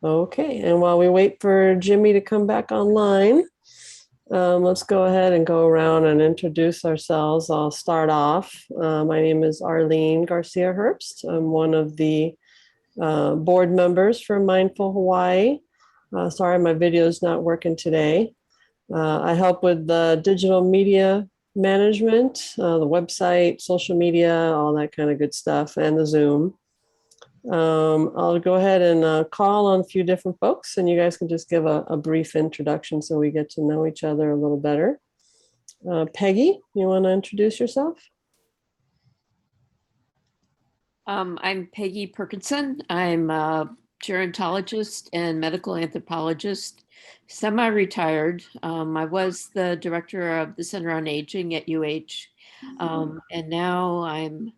Okay, and while we wait for Jimmy to come back online, let's go ahead and go around and introduce ourselves. I'll start off. My name is Arlene Garcia Herbst. I'm one of the board members for Mindful Hawaii. Sorry, my video is not working today. I help with the digital media management, the website, social media, all that kind of good stuff, and the Zoom. I'll go ahead and call on a few different folks, and you guys can just give a brief introduction so we get to know each other a little better. Peggy, you want to introduce yourself? I'm Peggy Perkinson. I'm a gerontologist and medical anthropologist, semi-retired. I was the director of the Center on Aging at UH, and now I'm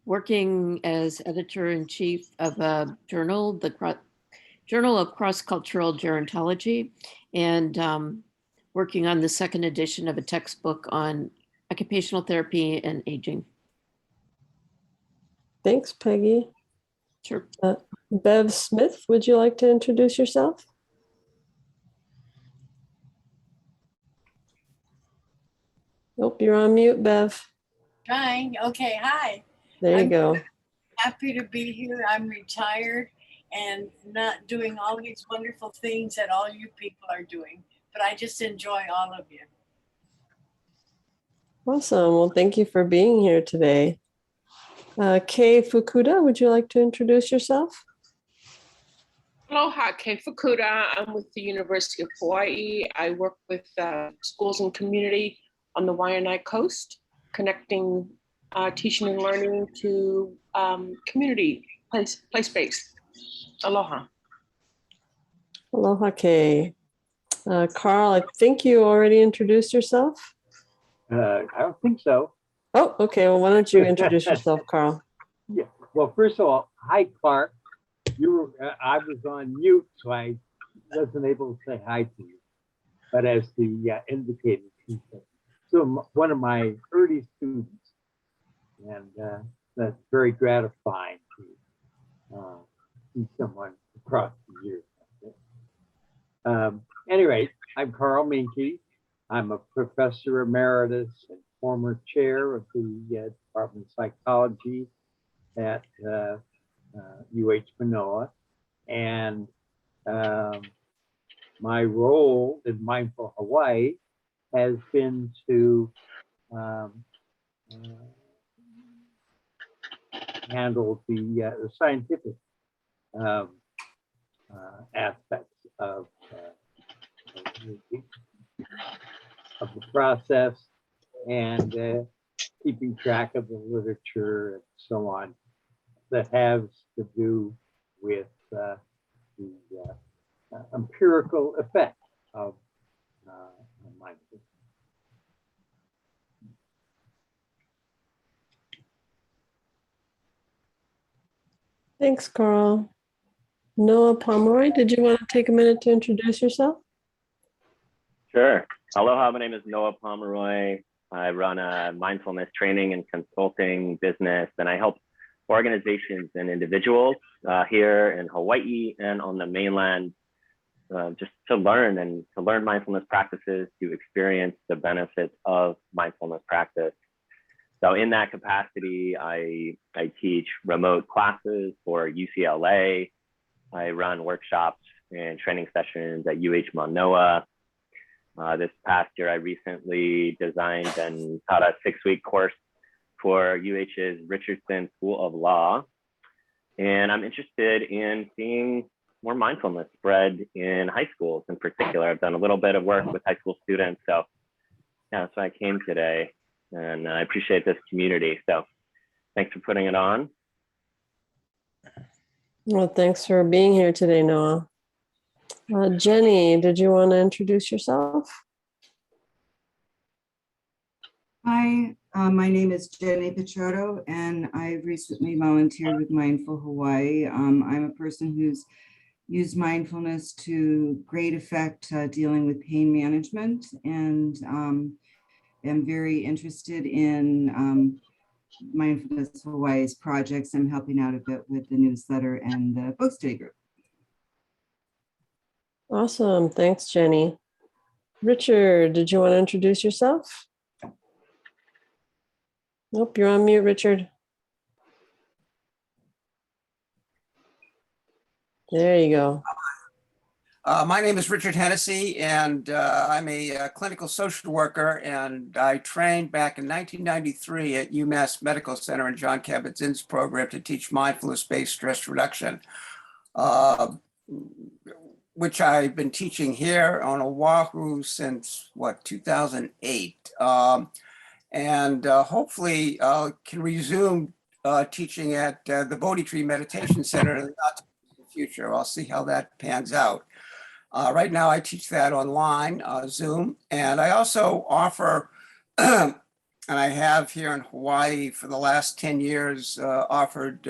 working as editor-in-chief of a journal, the Journal of Cross-Cultural Gerontology, and working on the second edition of a textbook on occupational therapy and aging. Thanks, Peggy. Sure. Bev Smith, would you like to introduce yourself? Nope, you're on mute, Bev. Trying. Okay, hi. There you go. Happy to be here. I'm retired and not doing all these wonderful things that all you people are doing, but I just enjoy all of you. Awesome. Well, thank you for being here today. Kei Fukuda, would you like to introduce yourself? Aloha, Kei Fukuda. I'm with the University of Hawaii. I work with schools and community on the Waianae Coast, connecting teaching and learning to community, place-based. Aloha. Aloha, Kei. Carl, I think you already introduced yourself. I don't think so. Oh, okay. Well, why don't you introduce yourself, Carl? Yeah. Well, first of all, hi, Clark. You were, I was on mute, so I wasn't able to say hi to you. But as the indicated, so one of my early students, and that's very gratifying to see someone across the years. Anyway, I'm Carl Minke. I'm a professor emeritus and former chair of the Department of Psychology at UH Manoa. And my role in Mindful Hawaii has been to handle the scientific aspects of the process and keeping track of the literature and so on that has to do with the empirical effect of mindfulness. Thanks, Carl. Noah Pomeroy, did you want to take a minute to introduce yourself? Sure. Aloha, my name is Noah Pomeroy. I run a mindfulness training and consulting business, and I help organizations and individuals here in Hawaii and on the mainland just to learn mindfulness practices, to experience the benefits of mindfulness practice. So in that capacity, I teach remote classes for UCLA. I run workshops and training sessions at UH Manoa. This past year, I recently designed and taught a 6-week course for UH's Richardson School of Law. And I'm interested in seeing more mindfulness spread in high schools in particular. I've done a little bit of work with high school students. So yeah, that's why I came today. And I appreciate this community. So thanks for putting it on. Well, thanks for being here today, Noah. Jenny, did you want to introduce yourself? Hi, my name is Jenny Picciotto, and I recently volunteered with Mindful Hawaii. I'm a person who's used mindfulness to great effect dealing with pain management, and am very interested in Mindfulness Hawaii's projects. I'm helping out a bit with the newsletter and the book study group. Awesome. Thanks, Jenny. Richard, did you want to introduce yourself? Nope, you're on mute, Richard. There you go. My name is Richard Hennessy, and I'm a clinical social worker, and I trained back in 1993 at UMass Medical Center in John Kabat-Zinn's program to teach mindfulness-based stress reduction, which I've been teaching here on Oahu since, 2008. And hopefully can resume teaching at the Bodhi Tree Meditation Center in the future. I'll see how that pans out. Right now, I teach that online, Zoom, and I also offer, and I have here in Hawaii for the last 10 years, offered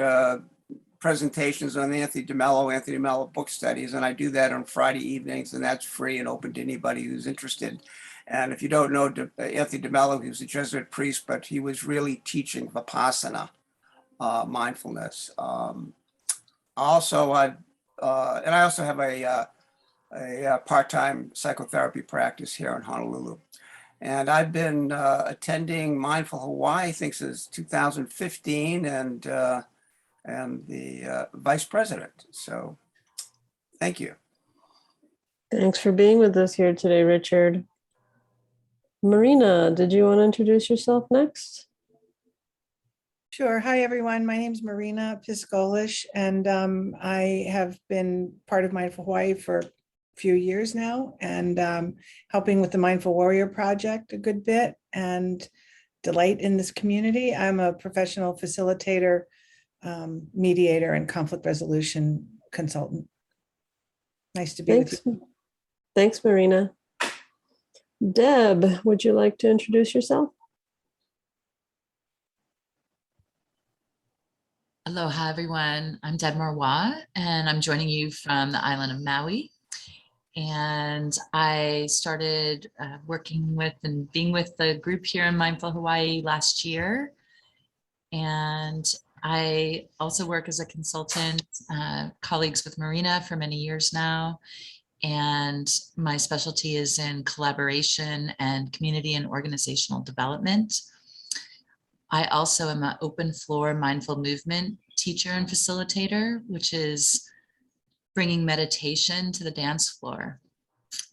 presentations on the Anthony DeMello book studies, and I do that on Friday evenings, and that's free and open to anybody who's interested. And if you don't know Anthony DeMello, he was a Jesuit priest, but he was really teaching Vipassana, mindfulness. And I also have a part-time psychotherapy practice here in Honolulu. And I've been attending Mindful Hawaii, I think since 2015, and the vice president. So thank you. Thanks for being with us here today, Richard. Marina, did you want to introduce yourself next? Sure. Hi, everyone. My name is Marina Piscolish, and I have been part of Mindful Hawaii for a few years now, and helping with the Mindful Warrior Project a good bit, and delight in this community. I'm a professional facilitator, mediator, and conflict resolution consultant. Nice to be with you. Thanks, Marina. Deb, would you like to introduce yourself? Aloha, everyone. I'm Deb Marwa, and I'm joining you from the island of Maui. And I started working with and being with the group here in Mindful Hawaii last year. And I also work as a consultant, colleagues with Marina for many years now. And my specialty is in collaboration and community and organizational development. I also am an open floor mindful movement teacher and facilitator, which is bringing meditation to the dance floor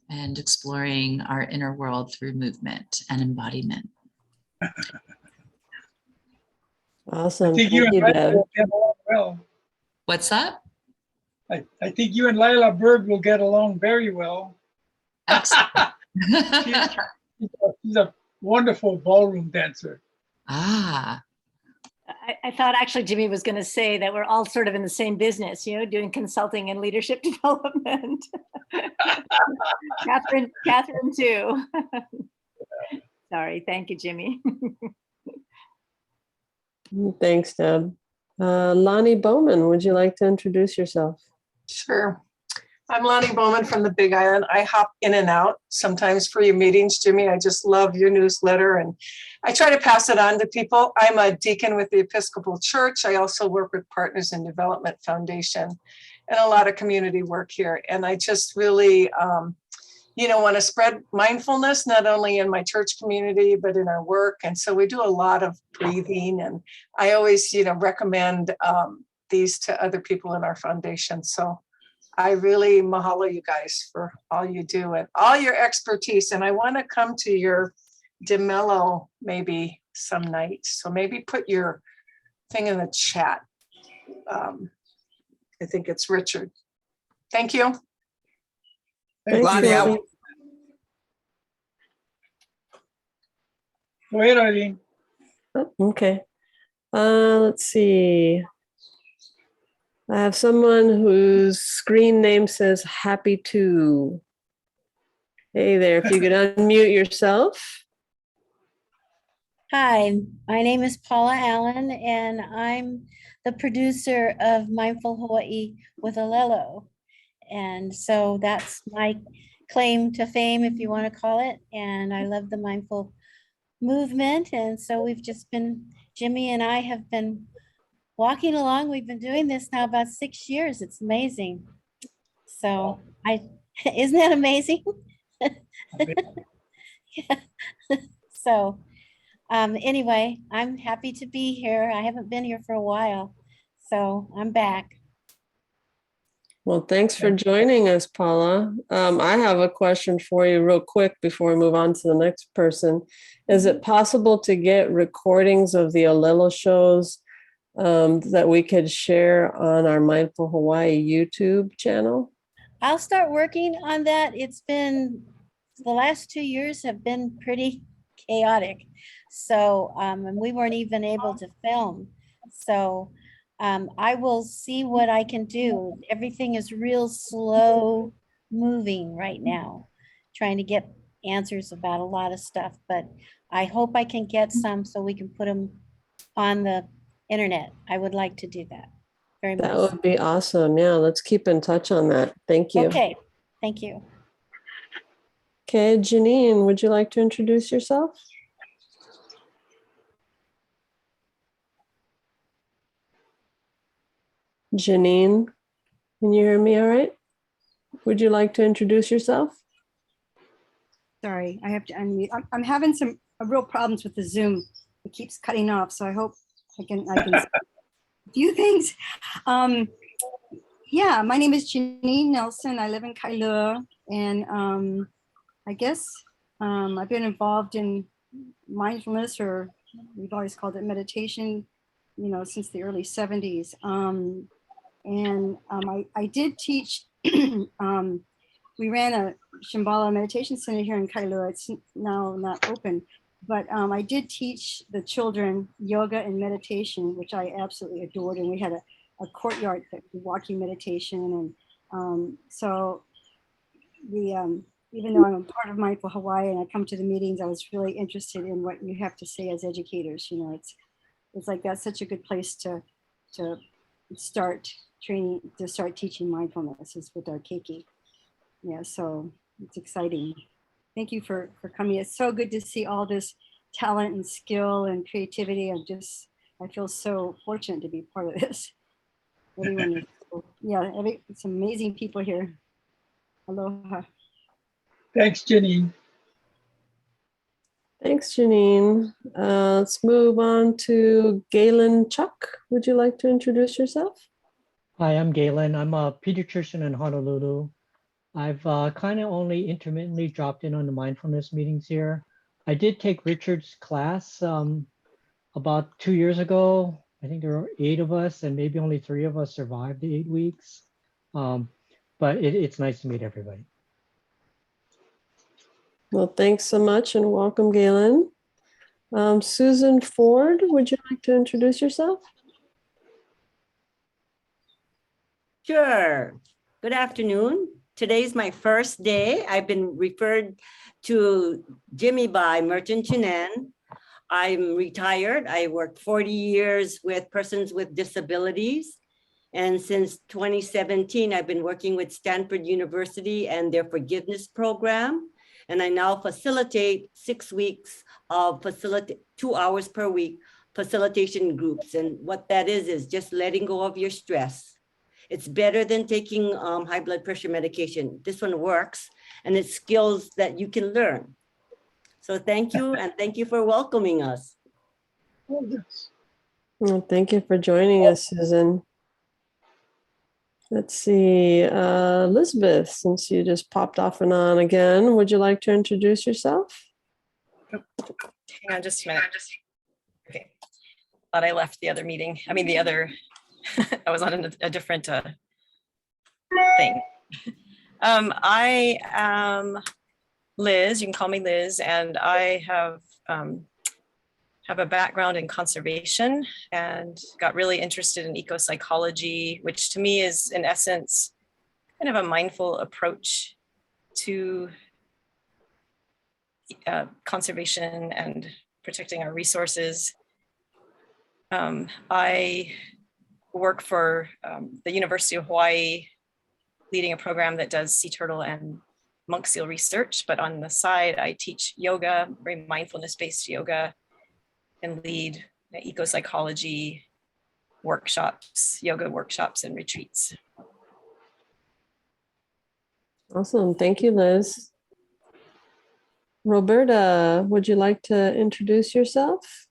and exploring our inner world through movement and embodiment. Awesome. I think you and Deb. Lila will get along well. What's that? I think you and Lila Berg will get along very well. Excellent. She's a wonderful ballroom dancer. Ah, I thought actually Jimmy was going to say that we're all sort of in the same business, you know, doing consulting and leadership development. Catherine too. Sorry, thank you, Jimmy. Thanks, Deb. Lonnie Bowman, would you like to introduce yourself? Sure. I'm Lonnie Bowman from the Big Island. I hop in and out sometimes for your meetings, Jimmy. I just love your newsletter, and I try to pass it on to people. I'm a deacon with the Episcopal Church. I also work with Partners in Development Foundation and a lot of community work here. And I just really, want to spread mindfulness, not only in my church community, but in our work. And so we do a lot of breathing, and I always, recommend these to other people in our foundation. So I really mahalo you guys for all you do and all your expertise. And I want to come to your DeMello maybe some night. So maybe put your thing in the chat. I think it's Richard. Thank you. Lonnie, Go ahead, Eileen. Oh, okay. Let's see. I have someone whose screen name says happy to. Hey there, if you could unmute yourself. Hi, my name is Paula Allen, and I'm the producer of Mindful Hawaii with Alelo. And so that's my claim to fame, if you want to call it. And I love the mindful movement. And so we've just been, Jimmy and I have been walking along. We've been doing this now about 6 years. It's amazing. So I Isn't that amazing? Yeah. So anyway, I'm happy to be here. I haven't been here for a while, so I'm back. Well, thanks for joining us, Paula. I have a question for you real quick before we move on to the next person. Is it possible to get recordings of the Olelo shows that we could share on our Mindful Hawaii YouTube channel? I'll start working on that. It's been, the last 2 years have been pretty chaotic. So, and we weren't even able to film. So I will see what I can do. Everything is real slow moving right now, trying to get answers about a lot of stuff, but I hope I can get some so we can put them on the internet. I would like to do that very much. That would be awesome. Yeah, let's keep in touch on that. Thank you. Okay, thank you. Okay, Janine, would you like to introduce yourself? Janine, can you hear me all right? Would you like to introduce yourself? Sorry, I have to unmute. I'm having some real problems with the Zoom. It keeps cutting off, so I hope I can say a few things. Yeah, my name is Janine Nelson. I live in Kailua, and I guess I've been involved in mindfulness, or we've always called it meditation, you know, since the early 70s. I did teach, we ran a Shambhala meditation center here in Kailua. It's now not open, but I did teach the children yoga and meditation, which I absolutely adored. And we had a courtyard that walking meditation. And so even though I'm a part of Mindful Hawaii and I come to the meetings, I was really interested in what you have to say as educators. You know, it's like that's such a good place to start training, to start teaching mindfulness is with our keiki. Yeah, so it's exciting. Thank you for coming. It's so good to see all this talent and skill and creativity. I feel so fortunate to be part of this. Everyone is, yeah, it's amazing people here. Aloha. Thanks, Janine. Thanks, Janine. Let's move on to Galen Chuck. Would you like to introduce yourself? Hi, I'm Galen. I'm a pediatrician in Honolulu. I've kind of only intermittently dropped in on the mindfulness meetings here. I did take Richard's class about 2 years ago. I think there were 8 of us and maybe only 3 of us survived the 8 weeks. But it's nice to meet everybody. Well, thanks so much and welcome, Galen. Susan Ford, would you like to introduce yourself? Sure. Good afternoon. Today's my first day. I've been referred to Jimmy by Merchant Chinen. I'm retired. I worked 40 years with persons with disabilities. And since 2017, I've been working with Stanford University and their forgiveness program. And I now facilitate 6 weeks of 2 hours per week facilitation groups. And what that is just letting go of your stress. It's better than taking high blood pressure medication. This one works, and it's skills that you can learn. So thank you, and thank you for welcoming us. Well, thank you for joining us, Susan. Let's see, Elizabeth, since you just popped off and on again, would you like to introduce yourself? Hang on just a minute. Okay. Thought I left the other meeting. I mean, the other, I was on a different thing. I am Liz, you can call me Liz, and I have a background in conservation and got really interested in eco-psychology, which to me is in essence kind of a mindful approach to conservation and protecting our resources. I work for the University of Hawaii, leading a program that does sea turtle and monk seal research, but on the side, I teach yoga, very mindfulness-based yoga, and lead eco-psychology workshops, yoga workshops and retreats. Awesome. Thank you, Liz. Roberta, would you like to introduce yourself?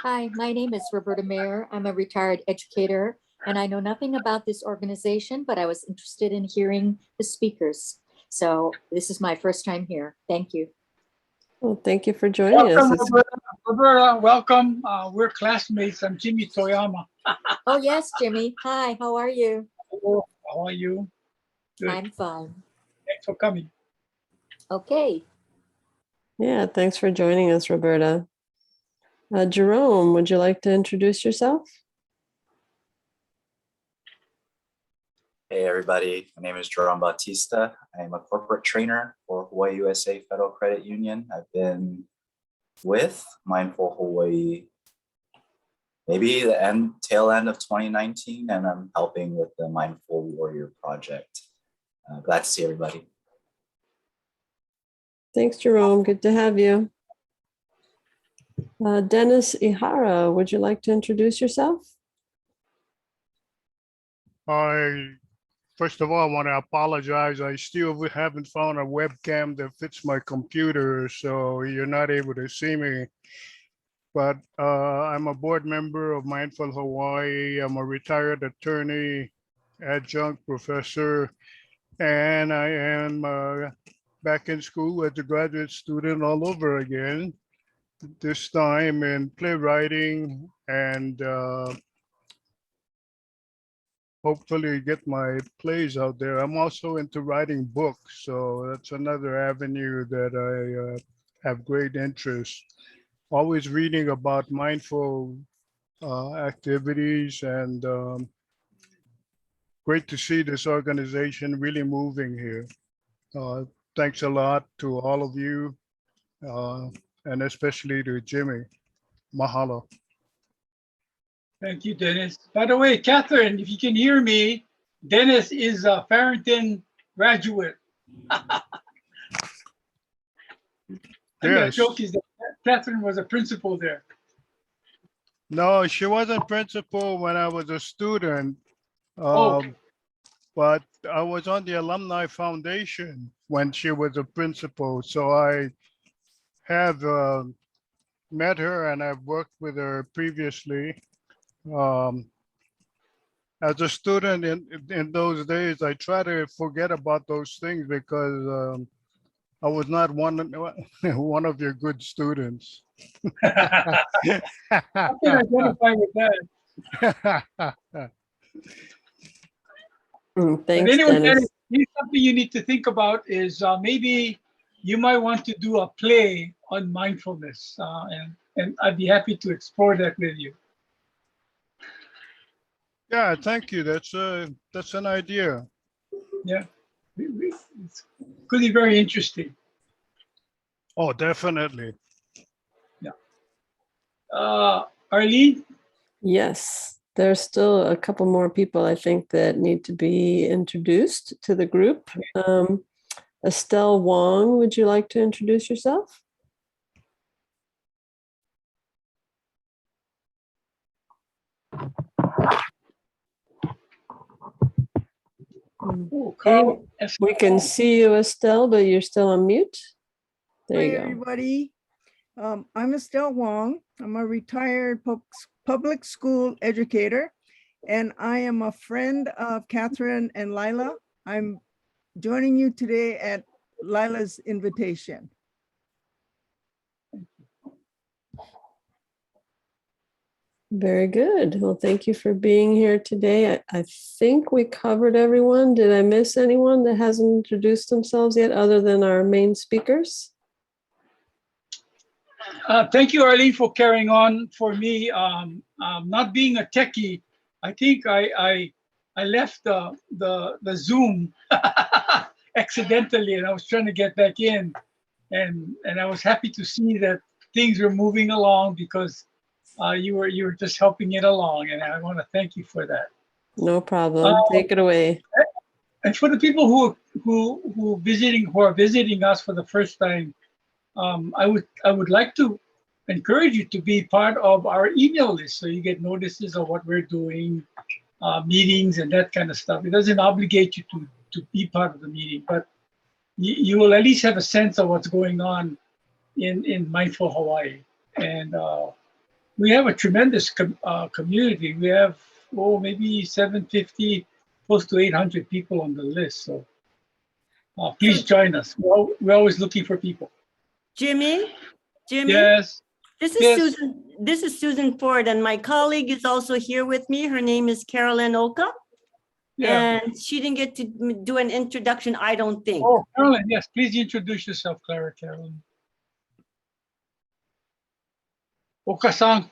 Hi, my name is Roberta Mayer. I'm a retired educator, and I know nothing about this organization, but I was interested in hearing the speakers. So this is my first time here. Thank you. Well, thank you for joining us. Welcome, It's- Roberta. Roberta, welcome. We're classmates. I'm Jimmy Toyama. Oh, yes, Jimmy. Hi, how are you? Hello, how are you? Good. I'm fine. Thanks for coming. Okay. Yeah, thanks for joining us, Roberta. Jerome, would you like to introduce yourself? Hey everybody, my name is Jerome Bautista. I am a corporate trainer for Hawaii USA Federal Credit Union. I've been with Mindful Hawaii maybe the tail end of 2019, and I'm helping with the Mindful Warrior project. Glad to see everybody. Thanks, Jerome. Good to have you. Dennis Ihara, would you like to introduce yourself? First of all, I want to apologize. I still haven't found a webcam that fits my computer, so you're not able to see me. But I'm a board member of Mindful Hawaii. I'm a retired attorney, adjunct professor, and I am back in school as a graduate student all over again, this time in playwriting and hopefully get my plays out there. I'm also into writing books, so that's another avenue that I have great interest. Always reading about mindful activities, and great to see this organization really moving here. Thanks a lot to all of you, and especially to Jimmy. Mahalo. Thank you, Dennis. By the way, Catherine, if you can hear me, Dennis is a Farrington graduate. The joke is that Catherine was a principal there. No, she wasn't principal when I was a student, Okay. but I was on the Alumni Foundation when she was a principal. So I have met her and I've worked with her previously. As a student in those days, I try to forget about those things because I was not one of your good students. I can identify with that. Thanks, but anyway, Dennis. Something you need to think about is maybe you might want to do a play on mindfulness, and I'd be happy to explore that with you. Yeah, thank you. That's an idea. Yeah, it's could be very interesting. Oh, definitely. Yeah. Arlene? Yes, there's still a couple more people I think that need to be introduced to the group. Estelle Wong, would you like to introduce yourself? Okay. We can see you, Estelle, but you're still on mute. There Hi, you go. everybody. I'm Estelle Wong. I'm a retired public school educator, and I am a friend of Catherine and LYLA. I'm joining you today at LYLA's invitation. Very good. Well, thank you for being here today. I think we covered everyone. Did I miss anyone that hasn't introduced themselves yet other than our main speakers? Thank you, Arlene, for carrying on for me. Not being a techie, I think I left the Zoom accidentally, and I was trying to get back in, and I was happy to see that things were moving along because you were just helping it along, and I want to thank you for that. No problem. Take it away. And for the people who are visiting us for the first time, I would like to encourage you to be part of our email list so you get notices of what we're doing, meetings and that kind of stuff. It doesn't obligate you to be part of the meeting, but you will at least have a sense of what's going on in Mindful Hawaii. And we have a tremendous community. We have, maybe 750, close to 800 people on the list. So please join us. We're always looking for people. Jimmy? Yes. This is Yes. Susan. This is Susan Ford, and my colleague is also here with me. Her name is Carolyn Oka. Yeah. And she didn't get to do an introduction, I don't think. Oh, Carolyn, yes, please introduce yourself, Carolyn. Oka-san.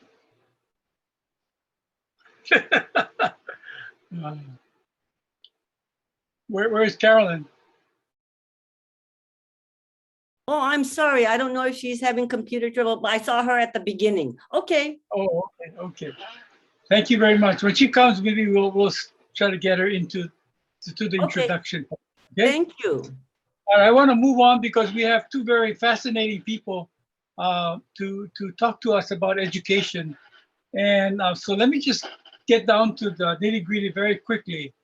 Where is Carolyn? Oh, I'm sorry. I don't know if she's having computer trouble, but I saw her at the beginning. Okay. Oh, okay. Thank you very much. When she comes, maybe we'll try to get her into the introduction. Okay? Thank you. All right, I want to move on because we have two very fascinating people to talk to us about education. And so let me just get down to the nitty-gritty very quickly.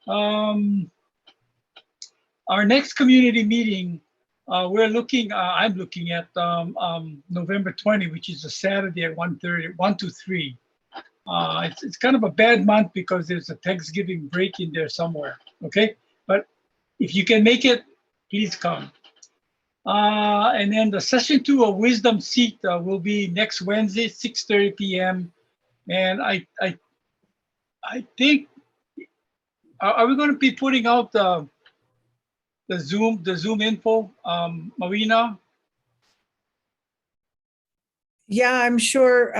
Our next community meeting, I'm looking at November 20, which is a Saturday at 1:30, 1 to 3. It's kind of a bad month because there's a Thanksgiving break in there somewhere, okay? But if you can make it, please come. And then the session 2 of Wisdom Seat will be next Wednesday, 6:30 p.m. And I think, are we going to be putting out the Zoom info, Marina? Yeah, I'm sure.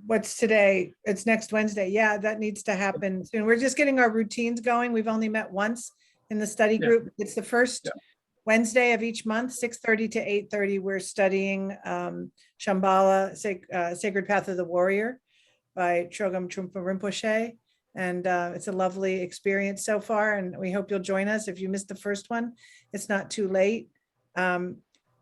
What's today? It's next Wednesday. Yeah, that needs to happen soon. We're just getting our routines going. We've only met once in the study group. It's the first Wednesday of each month, 6:30 to 8:30. We're studying Shambhala, Sacred Path of the Warrior by Chogyam Trungpa Rinpoche. And it's a lovely experience so far. And we hope you'll join us. If you missed the first one, it's not too late.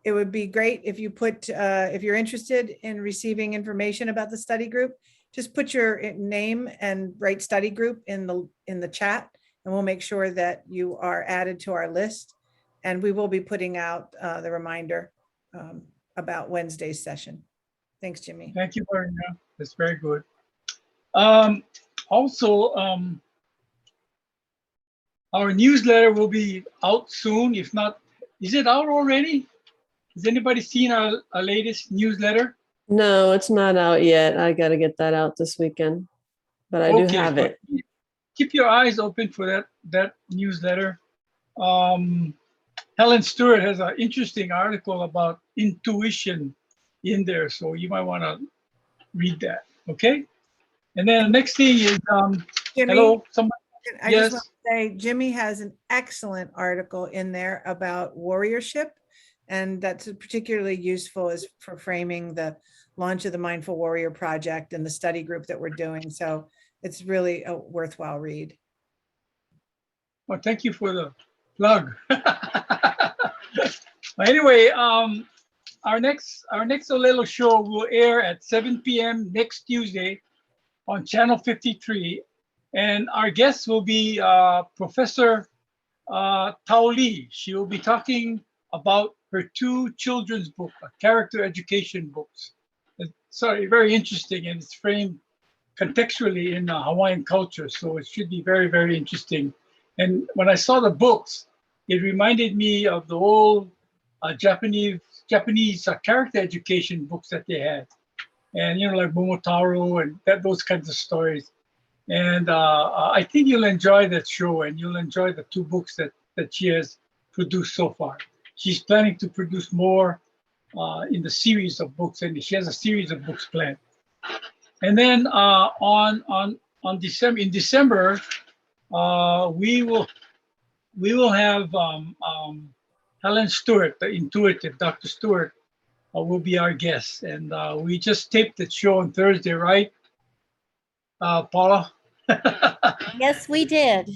It would be great if you if you're interested in receiving information about the study group, just put your name and write study group in the chat, and we'll make sure that you are added to our list. And we will be putting out the reminder about Wednesday's session. Thanks, Jimmy. Thank you, Marina. That's very good. Also, our newsletter will be out soon. If not, is it out already? Has anybody seen our latest newsletter? No, it's not out yet. I got to get that out this weekend, but I do have it. Keep your eyes open for that newsletter. Helen Stewart has an interesting article about intuition in there, so you might want to read that. Okay. And then the next thing is, Jimmy, hello, somebody. I just want to say, Jimmy has an excellent article in there about warriorship, and that's particularly useful as for framing the launch of the Mindful Warrior Project and the study group that we're doing. So it's really a worthwhile read. Well, thank you for the plug. Anyway, our next Olelo show will air at 7 p.m. next Tuesday on Channel 53. And our guest will be Professor Tao Li. She will be talking about her 2 children's books, character education books. Sorry, very interesting, and it's framed contextually in Hawaiian culture. So it should be very, very interesting. And when I saw the books, it reminded me of the old Japanese character education books that they had. And, like Momotaro and those kinds of stories. And I think you'll enjoy that show, and you'll enjoy the 2 books that she has produced so far. She's planning to produce more in the series of books, and she has a series of books planned. And then in December, we will have Helen Stewart, the intuitive, Dr. Stewart, will be our guest. And we just taped the show on Thursday, right, Paula? Yes, we did.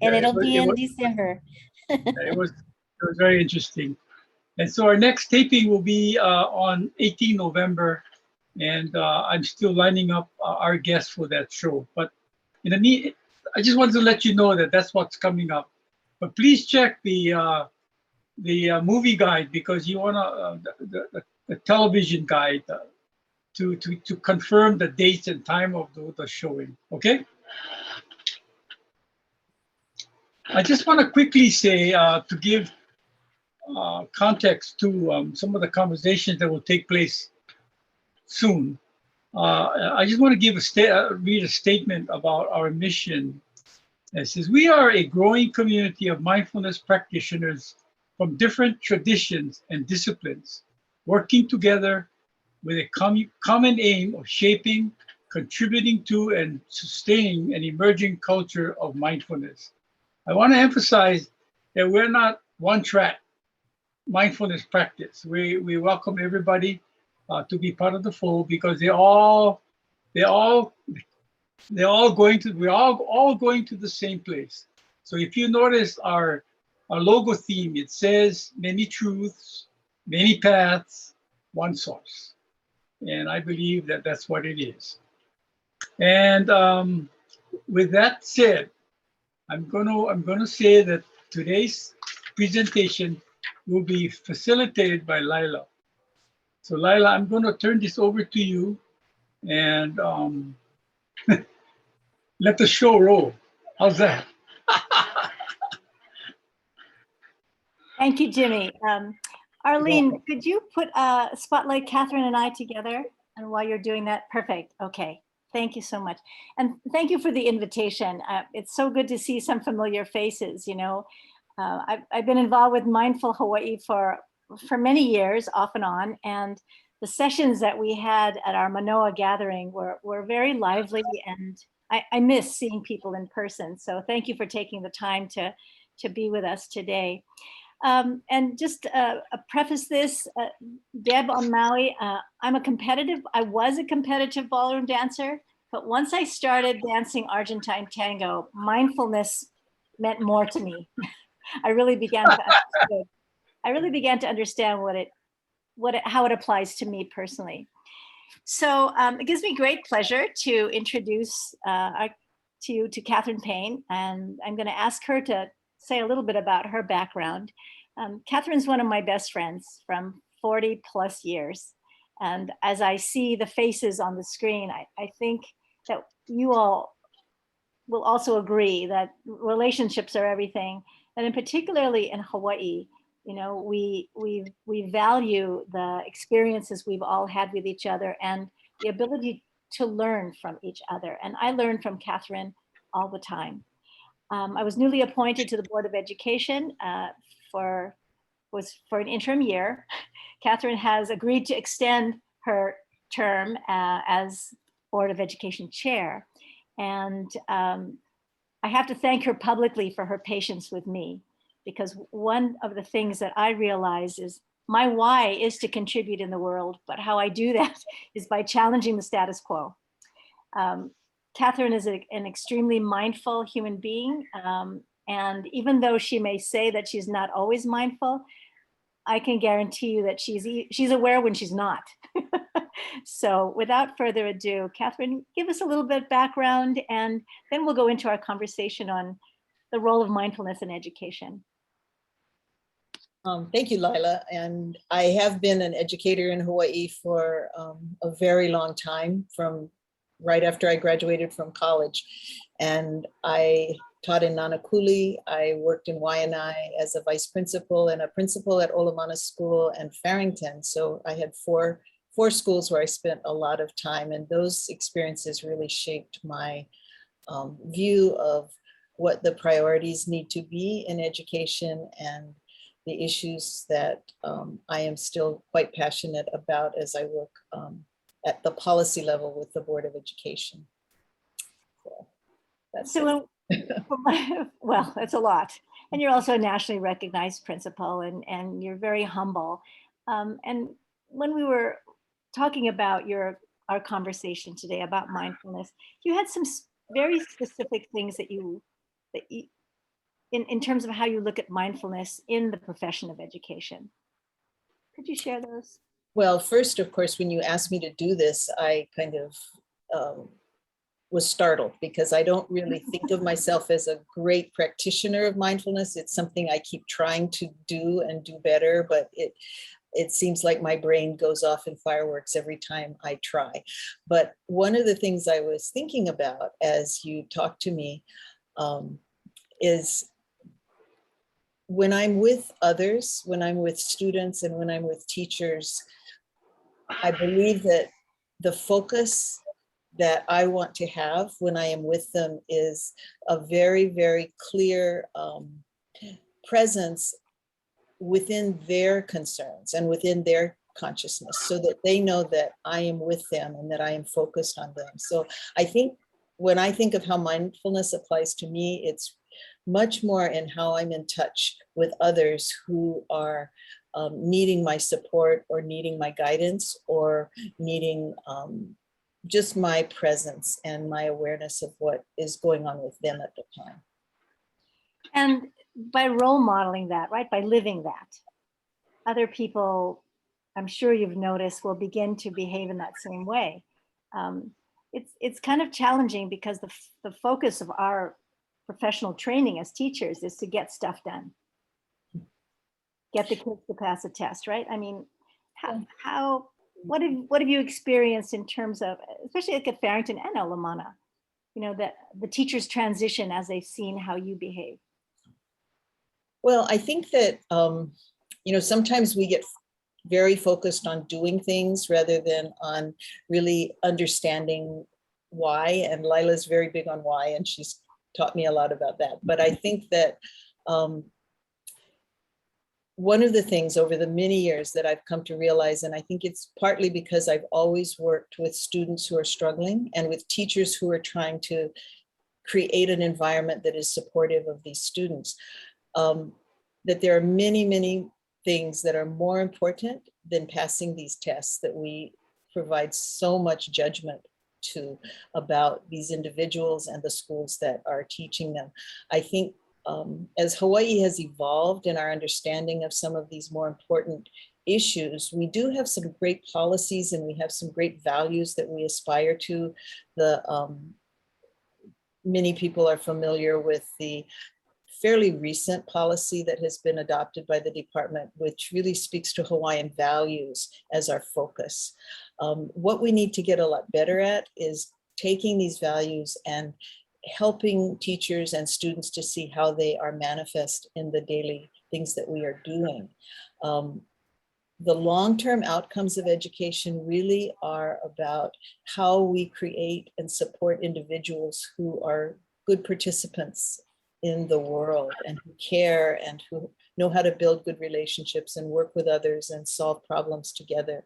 And it'll be in December. It was very interesting. And so our next taping will be on 18 November. And I'm still lining up our guests for that show. But in the just wanted to let you know that that's what's coming up. But please check the movie guide, because you want the television guide to confirm the dates and time of the showing. Okay. I just want to quickly say to give context to some of the conversations that will take place soon. I just want to give read a statement about our mission. It says, we are a growing community of mindfulness practitioners from different traditions and disciplines, working together with a common aim of shaping, contributing to, and sustaining an emerging culture of mindfulness. I want to emphasize that we're not one-track mindfulness practice. We welcome everybody to be part of the fold, because we're all going to the same place. So if you notice our logo theme, it says many truths, many paths, one source. And I believe that that's what it is. And with that said, I'm gonna say that today's presentation will be facilitated by LYLA. So LYLA, I'm gonna turn this over to you, and let the show roll. How's that? Thank you, Jimmy. Arlene, could you put spotlight Catherine and I together? And while you're doing that, perfect. Okay. Thank you so much. And thank you for the invitation. It's so good to see some familiar faces. You know, I've been involved with Mindful Hawaii for many years, off and on. And the sessions that we had at our Manoa gathering were very lively, and I miss seeing people in person. So thank you for taking the time to be with us today. And just preface this, Deb on Maui, I was a competitive ballroom dancer, but once I started dancing Argentine tango, mindfulness meant more to me. I really began to understand how it applies to me personally. So it gives me great pleasure to introduce to Catherine Payne, and I'm going to ask her to say a little bit about her background. Catherine's one of my best friends from 40 plus years. And as I see the faces on the screen, I think that you all will also agree that relationships are everything. And in particularly in Hawaii, you know, we value the experiences we've all had with each other and the ability to learn from each other. And I learn from Catherine all the time. I was newly appointed to the Board of Education for an interim year. Catherine has agreed to extend her term as Board of Education Chair. And I have to thank her publicly for her patience with me, because one of the things that I realize is my why is to contribute in the world, but how I do that is by challenging the status quo. Catherine is an extremely mindful human being. And even though she may say that she's not always mindful, I can guarantee you that she's aware when she's not. So without further ado, Catherine, give us a little bit of background, and then we'll go into our conversation on the role of mindfulness in education. Thank you, LYLA. And I have been an educator in Hawaii for a very long time, from right after I graduated from college. And I taught in Nanakuli. I worked in Waianae as a vice principal and a principal at Olomana School and Farrington. So I had four schools where I spent a lot of time, and those experiences really shaped my view of what the priorities need to be in education and the issues that I am still quite passionate about as I work at the policy level with the Board of Education. So that's well, that's a lot. And you're also a nationally recognized principal, and you're very humble. And when we were talking about our conversation today about mindfulness, you had some very specific things that you in terms of how you look at mindfulness in the profession of education. Could you share those? Well, first, of course, when you asked me to do this, I kind of was startled because I don't really think of myself as a great practitioner of mindfulness. It's something I keep trying to do and do better, but it seems like my brain goes off in fireworks every time I try. But one of the things I was thinking about as you talked to me is when I'm with others, when I'm with students and when I'm with teachers, I believe that the focus that I want to have when I am with them is a very, very clear presence within their concerns and within their consciousness so that they know that I am with them and that I am focused on them. So I think when I think of how mindfulness applies to me, it's much more in how I'm in touch with others who are needing my support or needing my guidance or needing just my presence and my awareness of what is going on with them at the time. And by role modeling that, right, by living that, other people, I'm sure you've noticed, will begin to behave in that same way. It's kind of challenging because the focus of our professional training as teachers is to get stuff done. Get the kids to pass a test, right? I mean, what have you experienced in terms of, especially like at Farrington and Olomana, you know, that the teachers transition as they've seen how you behave? Well, I think that, you know, sometimes we get very focused on doing things rather than on really understanding why. And LYLA's very big on why, and she's taught me a lot about that. But I think that one of the things over the many years that I've come to realize, and I think it's partly because I've always worked with students who are struggling and with teachers who are trying to create an environment that is supportive of these students, that there are many, many things that are more important than passing these tests that we provide so much judgment to about these individuals and the schools that are teaching them. I think as Hawaii has evolved in our understanding of some of these more important issues, we do have some great policies and we have some great values that we aspire to. Many people are familiar with the fairly recent policy that has been adopted by the department, which really speaks to Hawaiian values as our focus. What we need to get a lot better at is taking these values and helping teachers and students to see how they are manifest in the daily things that we are doing. The long-term outcomes of education really are about how we create and support individuals who are good participants in the world and who care and who know how to build good relationships and work with others and solve problems together.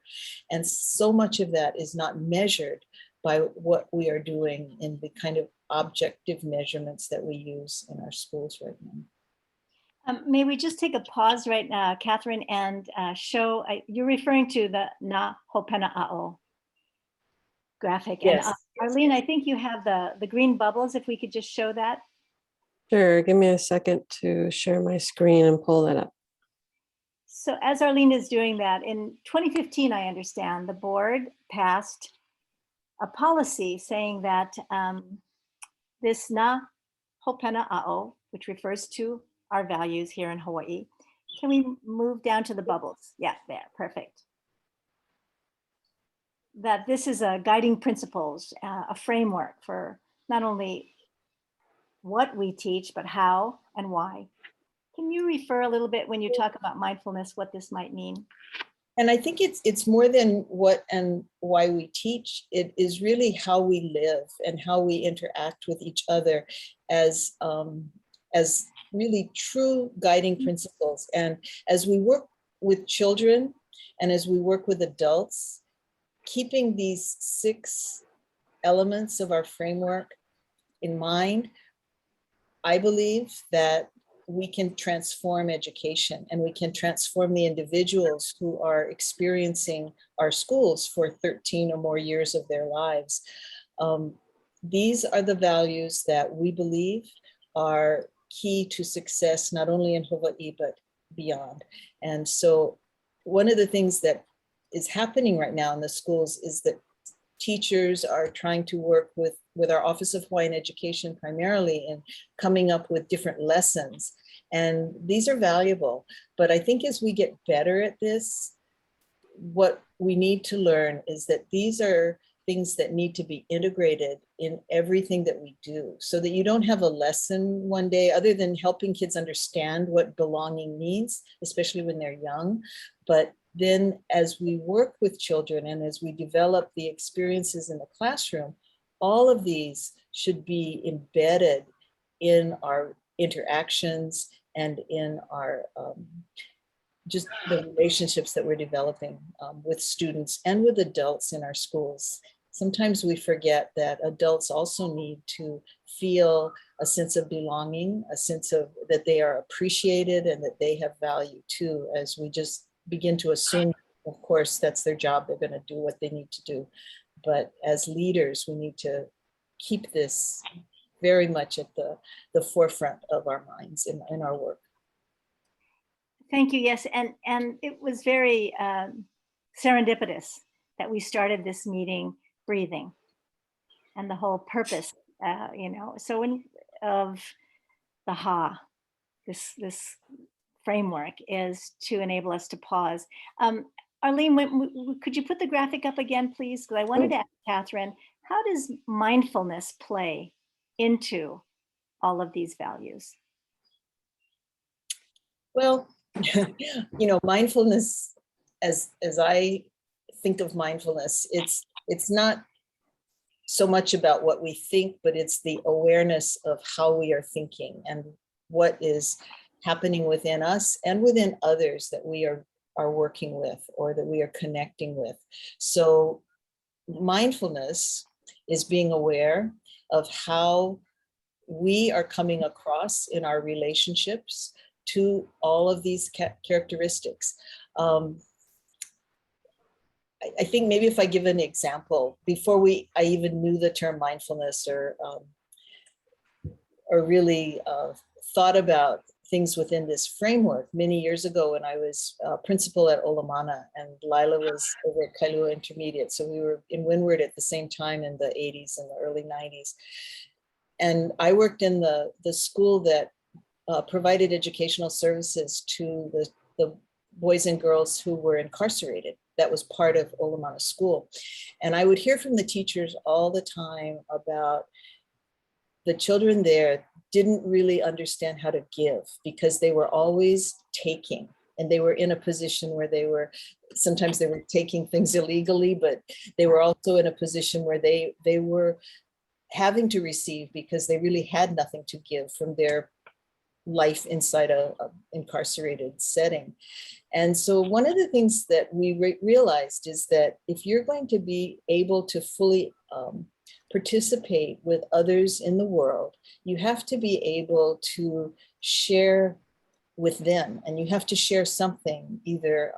And so much of that is not measured by what we are doing in the kind of objective measurements that we use in our schools right now. May we just take a pause right now, Catherine, and show, you're referring to the Na Hopena A'o graphic. Yes. And Arlene, I think you have the green bubbles, if we could just show that. Sure, give me a second to share my screen and pull that up. So as Arlene is doing that, in 2015, I understand, the board passed a policy saying that this Na Hopena A'o, which refers to our values here in Hawaii. Can we move down to the bubbles? Yeah, there, perfect. That this is a guiding principles, a framework for not only what we teach, but how and why. Can you refer a little bit when you talk about mindfulness, what this might mean? And I think it's more than what and why we teach. It is really how we live and how we interact with each other as really true guiding principles. And as we work with children and as we work with adults, keeping these 6 elements of our framework in mind, I believe that we can transform education and we can transform the individuals who are experiencing our schools for 13 or more years of their lives. These are the values that we believe are key to success, not only in Hawaii, but beyond. And so one of the things that is happening right now in the schools is that teachers are trying to work with our Office of Hawaiian Education primarily in coming up with different lessons. And these are valuable, but I think as we get better at this, what we need to learn is that these are things that need to be integrated in everything that we do, so that you don't have a lesson one day other than helping kids understand what belonging means, especially when they're young. But then as we work with children and as we develop the experiences in the classroom, all of these should be embedded in our interactions and in our just the relationships that we're developing with students and with adults in our schools. Sometimes we forget that adults also need to feel a sense of belonging, a sense of that they are appreciated and that they have value too, as we just begin to assume, of course, that's their job, they're going to do what they need to do. But as leaders, we need to keep this very much at the forefront of our minds in our work. Thank you. Yes, and it was very serendipitous that we started this meeting breathing, and the whole purpose, so of the HA, this framework is to enable us to pause. Arlene, could you put the graphic up again, please? Because I wanted to ask Catherine, how does mindfulness play into all of these values? Well, mindfulness, as I think of mindfulness, it's not so much about what we think, but it's the awareness of how we are thinking and what is happening within us and within others that we are working with or that we are connecting with. So mindfulness is being aware of how we are coming across in our relationships to all of these characteristics. I think maybe if I give an example, before I even knew the term mindfulness or really thought about things within this framework, many years ago when I was principal at Olomana and LYLA was over at Kailua Intermediate. So we were in Windward at the same time in the 80s and the early 90s. And I worked in the school that provided educational services to the boys and girls who were incarcerated. That was part of Olomana School. And I would hear from the teachers all the time about the children there didn't really understand how to give because they were always taking. And they were in a position where sometimes they were taking things illegally, but they were also in a position where they were having to receive because they really had nothing to give from their life inside a incarcerated setting. And so one of the things that we realized is that if you're going to be able to fully participate with others in the world, you have to be able to share with them, and you have to share something, either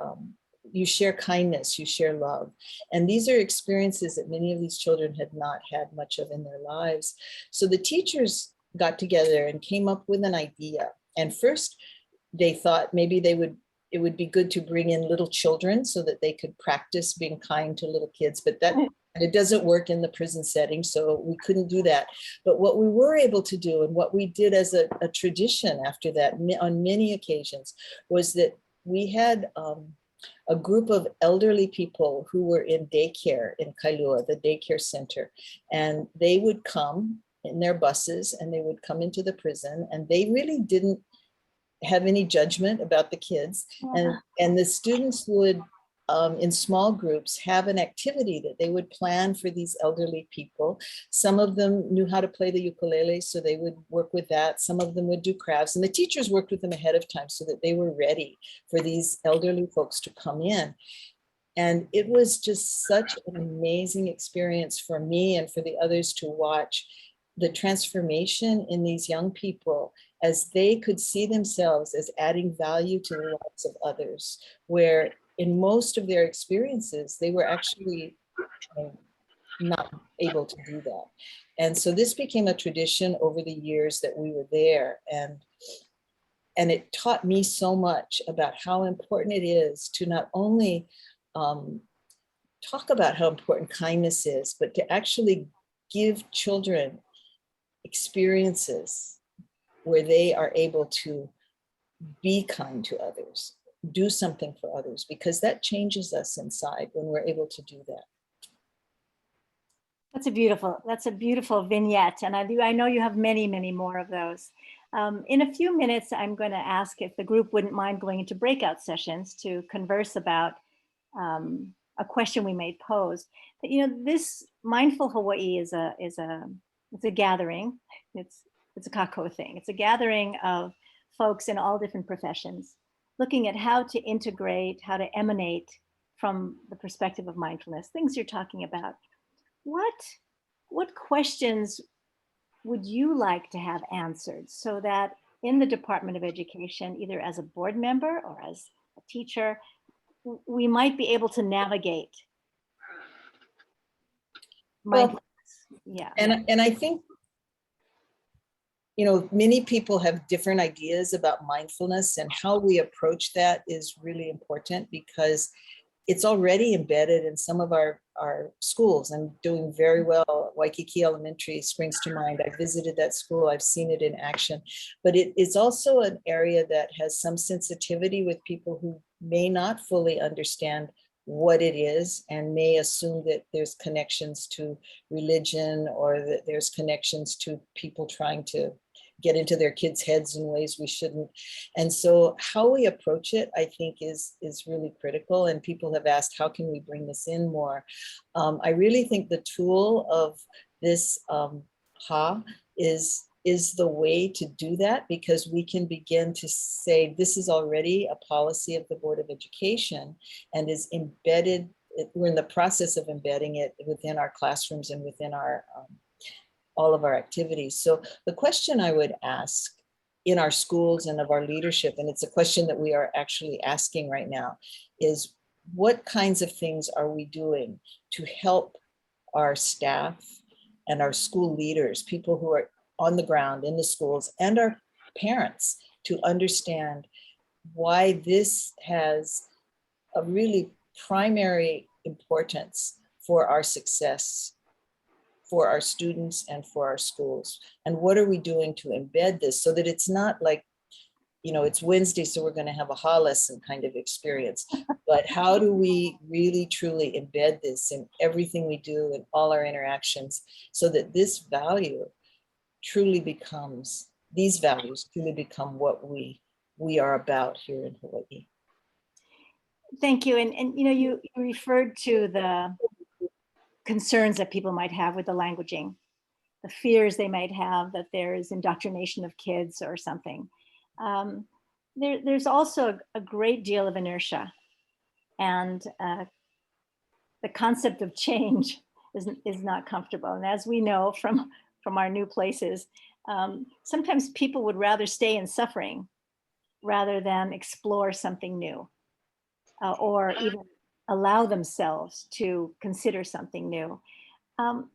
you share kindness, you share love. And these are experiences that many of these children had not had much of in their lives. So the teachers got together and came up with an idea. And first they thought maybe it would be good to bring in little children so that they could practice being kind to little kids, but it doesn't work in the prison setting, so we couldn't do that. But what we were able to do, and what we did as a tradition after that on many occasions, was that we had a group of elderly people who were in daycare in Kailua, the daycare center, and they would come in their buses and they would come into the prison, and they really didn't have any judgment about the kids. And the students would, in small groups, have an activity that they would plan for these elderly people. Some of them knew how to play the ukulele, so they would work with that. Some of them would do crafts, and the teachers worked with them ahead of time so that they were ready for these elderly folks to come in. And it was just such an amazing experience for me and for the others to watch the transformation in these young people as they could see themselves as adding value to the lives of others, where in most of their experiences, they were actually not able to do that. And so this became a tradition over the years that we were there. And it taught me so much about how important it is to not only talk about how important kindness is, but to actually give children experiences where they are able to be kind to others, do something for others, because that changes us inside when we're able to do that. That's a beautiful vignette. And I know you have many, many more of those. In a few minutes, I'm going to ask if the group wouldn't mind going into breakout sessions to converse about a question we may pose. But, you know, this Mindful Hawaii is a gathering. It's a kako thing. It's a gathering of folks in all different professions, looking at how to integrate, how to emanate from the perspective of mindfulness, things you're talking about. What questions would you like to have answered so that in the Department of Education, either as a board member or as a teacher, we might be able to navigate mindfulness? Yeah. And I think, you know, many people have different ideas about mindfulness, and how we approach that is really important because it's already embedded in some of our schools and doing very well. Waikiki Elementary springs to mind. I visited that school. I've seen it in action, but it is also an area that has some sensitivity with people who may not fully understand what it is and may assume that there's connections to religion or that there's connections to people trying to get into their kids' heads in ways we shouldn't. And so how we approach it, I think, is really critical. And people have asked, how can we bring this in more? I really think the tool of this HA is the way to do that, because we can begin to say, this is already a policy of the Board of Education and is embedded. We're in the process of embedding it within our classrooms and within our all of our activities. So the question I would ask in our schools and of our leadership, and it's a question that we are actually asking right now, is what kinds of things are we doing to help our staff and our school leaders, people who are on the ground in the schools, and our parents to understand why this has a really primary importance for our success, for our students and for our schools. And what are we doing to embed this so that it's not like, you know, it's Wednesday, so we're going to have a HA lesson kind of experience, but how do we really truly embed this in everything we do in all our interactions so that this value truly becomes, these values truly become what we are about here in Hawaii. Thank you. And you know, you referred to the concerns that people might have with the languaging, the fears they might have that there is indoctrination of kids or something. There's also a great deal of inertia, and the concept of change is not comfortable. And as we know from our new places, sometimes people would rather stay in suffering rather than explore something new, or even allow themselves to consider something new.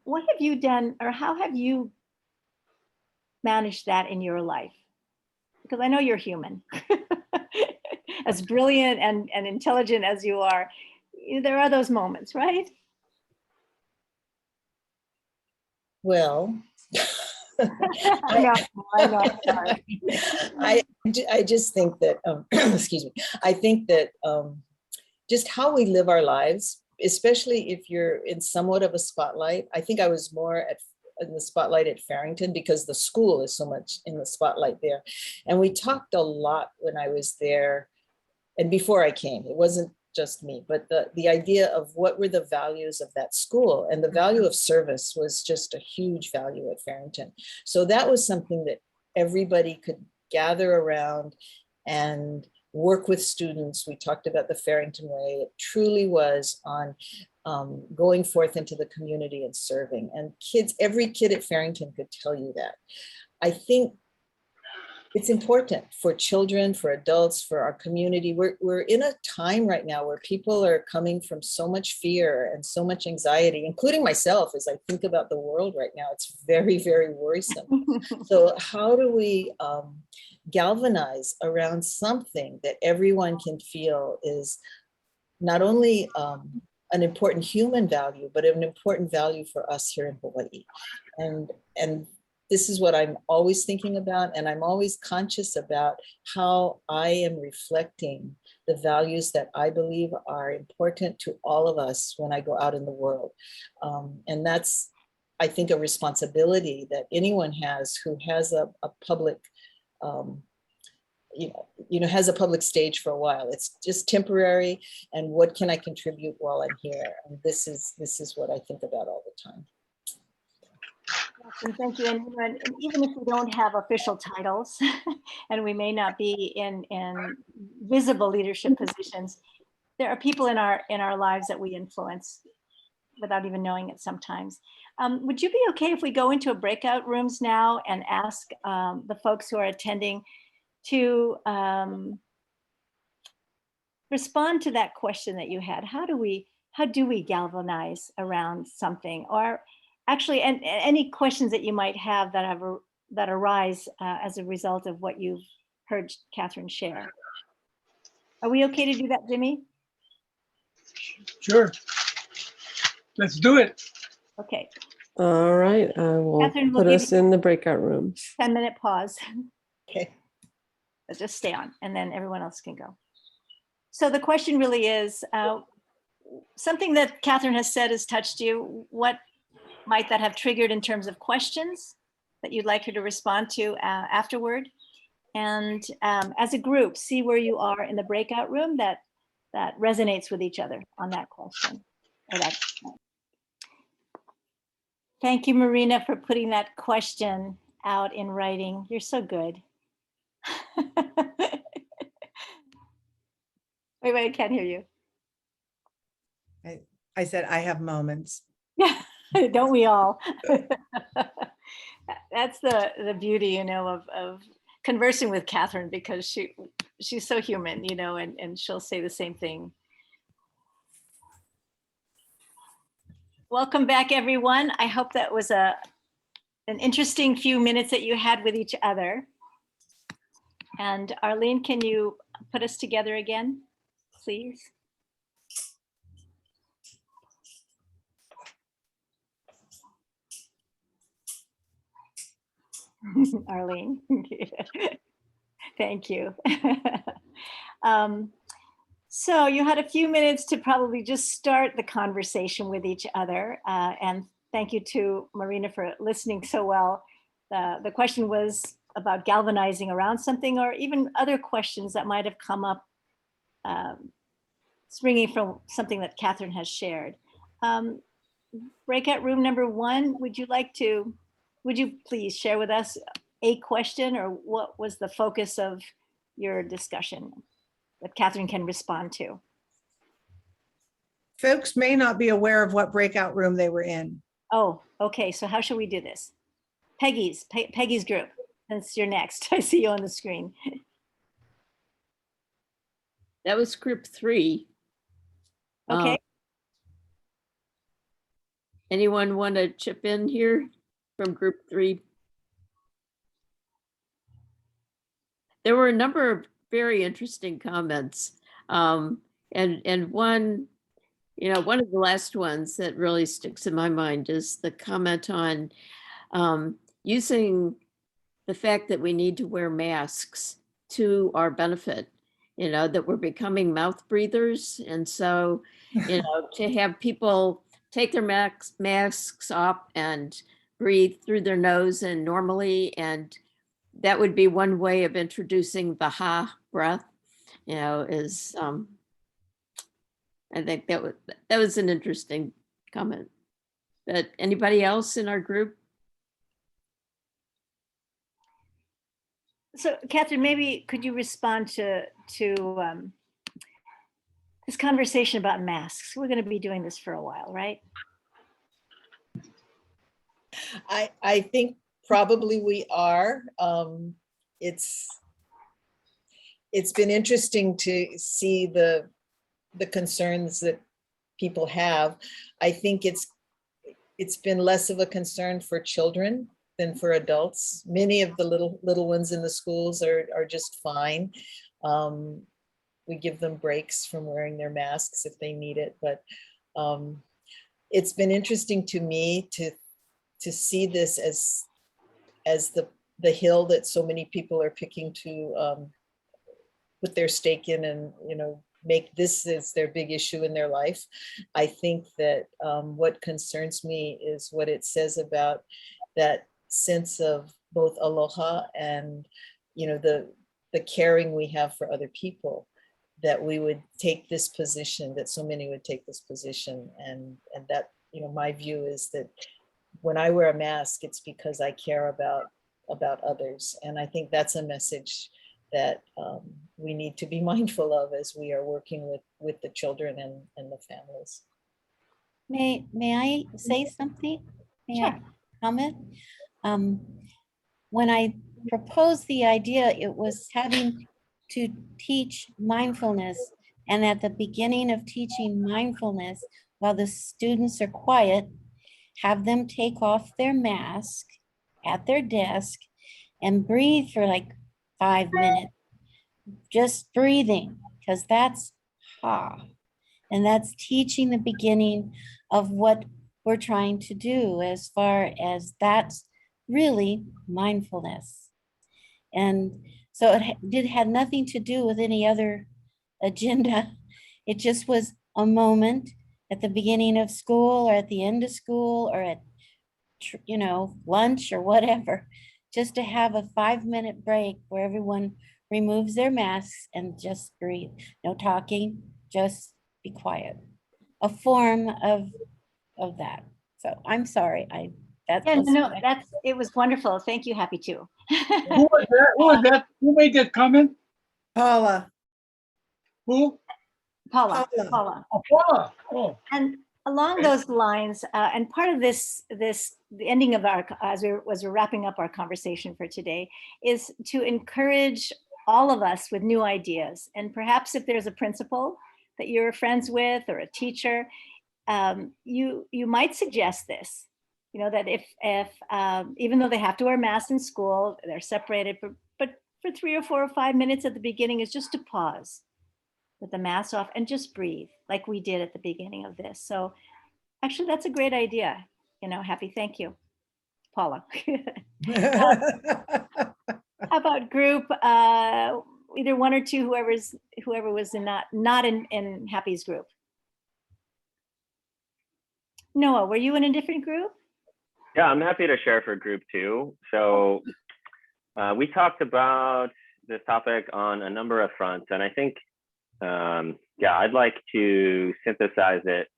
What have you done, or how have you managed that in your life? Because I know you're human. As brilliant and intelligent as you are, there are those moments, right? Well, I just think that, excuse me, I think that just how we live our lives, especially if you're in somewhat of a spotlight. I think I was more in the spotlight at Farrington because the school is so much in the spotlight there. And we talked a lot when I was there and before I came. It wasn't just me, but the idea of what were the values of that school, and the value of service was just a huge value at Farrington. So that was something that everybody could gather around and work with students. We talked about the Farrington way. It truly was on going forth into the community and serving. And kids, every kid at Farrington could tell you that. I think it's important for children, for adults, for our community. We're in a time right now where people are coming from so much fear and so much anxiety, including myself as I think about the world right now. It's very, very worrisome. So how do we galvanize around something that everyone can feel is not only an important human value, but an important value for us here in Hawaii. And this is what I'm always thinking about, and I'm always conscious about how I am reflecting the values that I believe are important to all of us when I go out in the world. And that's, I think, a responsibility that anyone has who has a public, has a public stage for a while. It's just temporary, and what can I contribute while I'm here? And this is what I think about all the time. And thank you. And even if we don't have official titles and we may not be in visible leadership positions, there are people in our lives that we influence without even knowing it sometimes. Would you be okay if we go into a breakout rooms now and ask the folks who are attending to respond to that question that you had? How do we galvanize around something? Or actually, and any questions that you might have that arise as a result of what you've heard Catherine share. Are we okay to do that, Jimmy? Sure. Let's do it. Okay. All right, I will Catherine, we'll put give us you in the breakout rooms. 10-minute pause. Okay. Let's just stay on, and then everyone else can go. So the question really is, something that Catherine has said has touched you. What might that have triggered in terms of questions that you'd like her to respond to afterward? And as a group, see where you are in the breakout room that resonates with each other on that question. Thank you, Marina, for putting that question out in writing. You're so good. Wait, I can't hear you. I said, I have moments. Yeah, don't we all? That's the beauty, of conversing with Catherine, because she's so human, and she'll say the same thing. Welcome back, everyone. I hope that was an interesting few minutes that you had with each other. And Arlene, can you put us together again, please? Arlene, thank you. So you had a few minutes to probably just start the conversation with each other. And thank you to Marina for listening so well. The question was about galvanizing around something, or even other questions that might have come up springing from something that Catherine has shared. Breakout room number 1, would you please share with us a question, or what was the focus of your discussion that Catherine can respond to? Folks may not be aware of what breakout room they were in. Oh, okay. So how should we do this? Peggy's group, since you're next. I see you on the screen. That was group 3. Okay. Anyone want to chip in here from group 3? There were a number of very interesting comments. And one, one of the last ones that really sticks in my mind is the comment on using the fact that we need to wear masks to our benefit, that we're becoming mouth breathers. And so, to have people take their masks off and breathe through their nose and normally, and that would be one way of introducing the ha breath, is I think that was an interesting comment. But anybody else in our group? So Catherine, maybe could you respond to this conversation about masks? We're going to be doing this for a while, right? I think probably we are. It's been interesting to see the concerns that people have. I think it's been less of a concern for children than for adults. Many of the little ones in the schools are just fine. We give them breaks from wearing their masks if they need it, but it's been interesting to me to see this as the hill that so many people are picking to put their stake in and, make this as their big issue in their life. I think that what concerns me is what it says about that sense of both aloha and, the caring we have for other people, that we would take this position, that so many would take this position. And that, my view is that when I wear a mask, it's because I care about others. And I think that's a message that we need to be mindful of as we are working with the children and the families. May I say something? May I comment? When I proposed the idea, it was having to teach mindfulness, and at the beginning of teaching mindfulness, while the students are quiet, have them take off their mask at their desk and breathe for like 5 minutes. Just breathing, because that's and that's teaching the beginning of what we're trying to do, as far as that's really mindfulness. And so it had nothing to do with any other agenda. It just was a moment at the beginning of school or at the end of school or at lunch or whatever, just to have a 5-minute break where everyone removes their masks and just breathe. No talking, just be quiet. A form of that. So I'm sorry. It was wonderful. Thank you, Happy too. Who was that? Who was that? Who made that comment? Paula. Who? Paula. Oh, Paula. Oh. And along those lines, and part of the ending of as we're wrapping up our conversation for today, is to encourage all of us with new ideas. And perhaps if there's a principal that you're friends with or a teacher, you might suggest this, that if even though they have to wear masks in school, they're separated, but for 3 or 4 or 5 minutes at the beginning is just to pause with the mask off and just breathe like we did at the beginning of this. So actually that's a great idea. Happy, thank you, Paula. How about group, either one or two, whoever was not in Happy's group. Noah, were you in a different group? Yeah, I'm happy to share for group 2. So we talked about this topic on a number of fronts, and I think, I'd like to synthesize it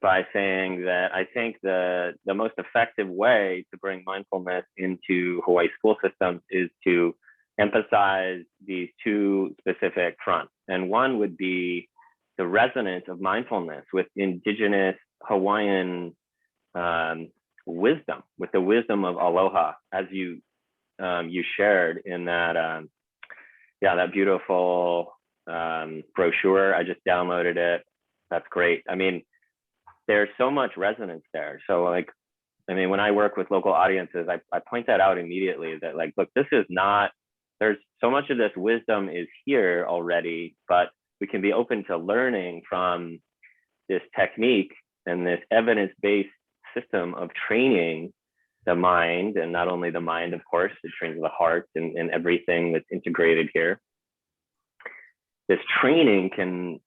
by saying that I think the most effective way to bring mindfulness into Hawaii school systems is to emphasize these 2 specific fronts. And one would be the resonance of mindfulness with indigenous Hawaiian wisdom, with the wisdom of aloha, as you shared in that that beautiful brochure. I just downloaded it. That's great. I mean, there's so much resonance there. So when I work with local audiences, I point that out immediately, that look, this is not, there's so much of this wisdom is here already, but we can be open to learning from this technique and this evidence-based system of training the mind, and not only the mind, of course, it trains the heart and everything that's integrated here. This training can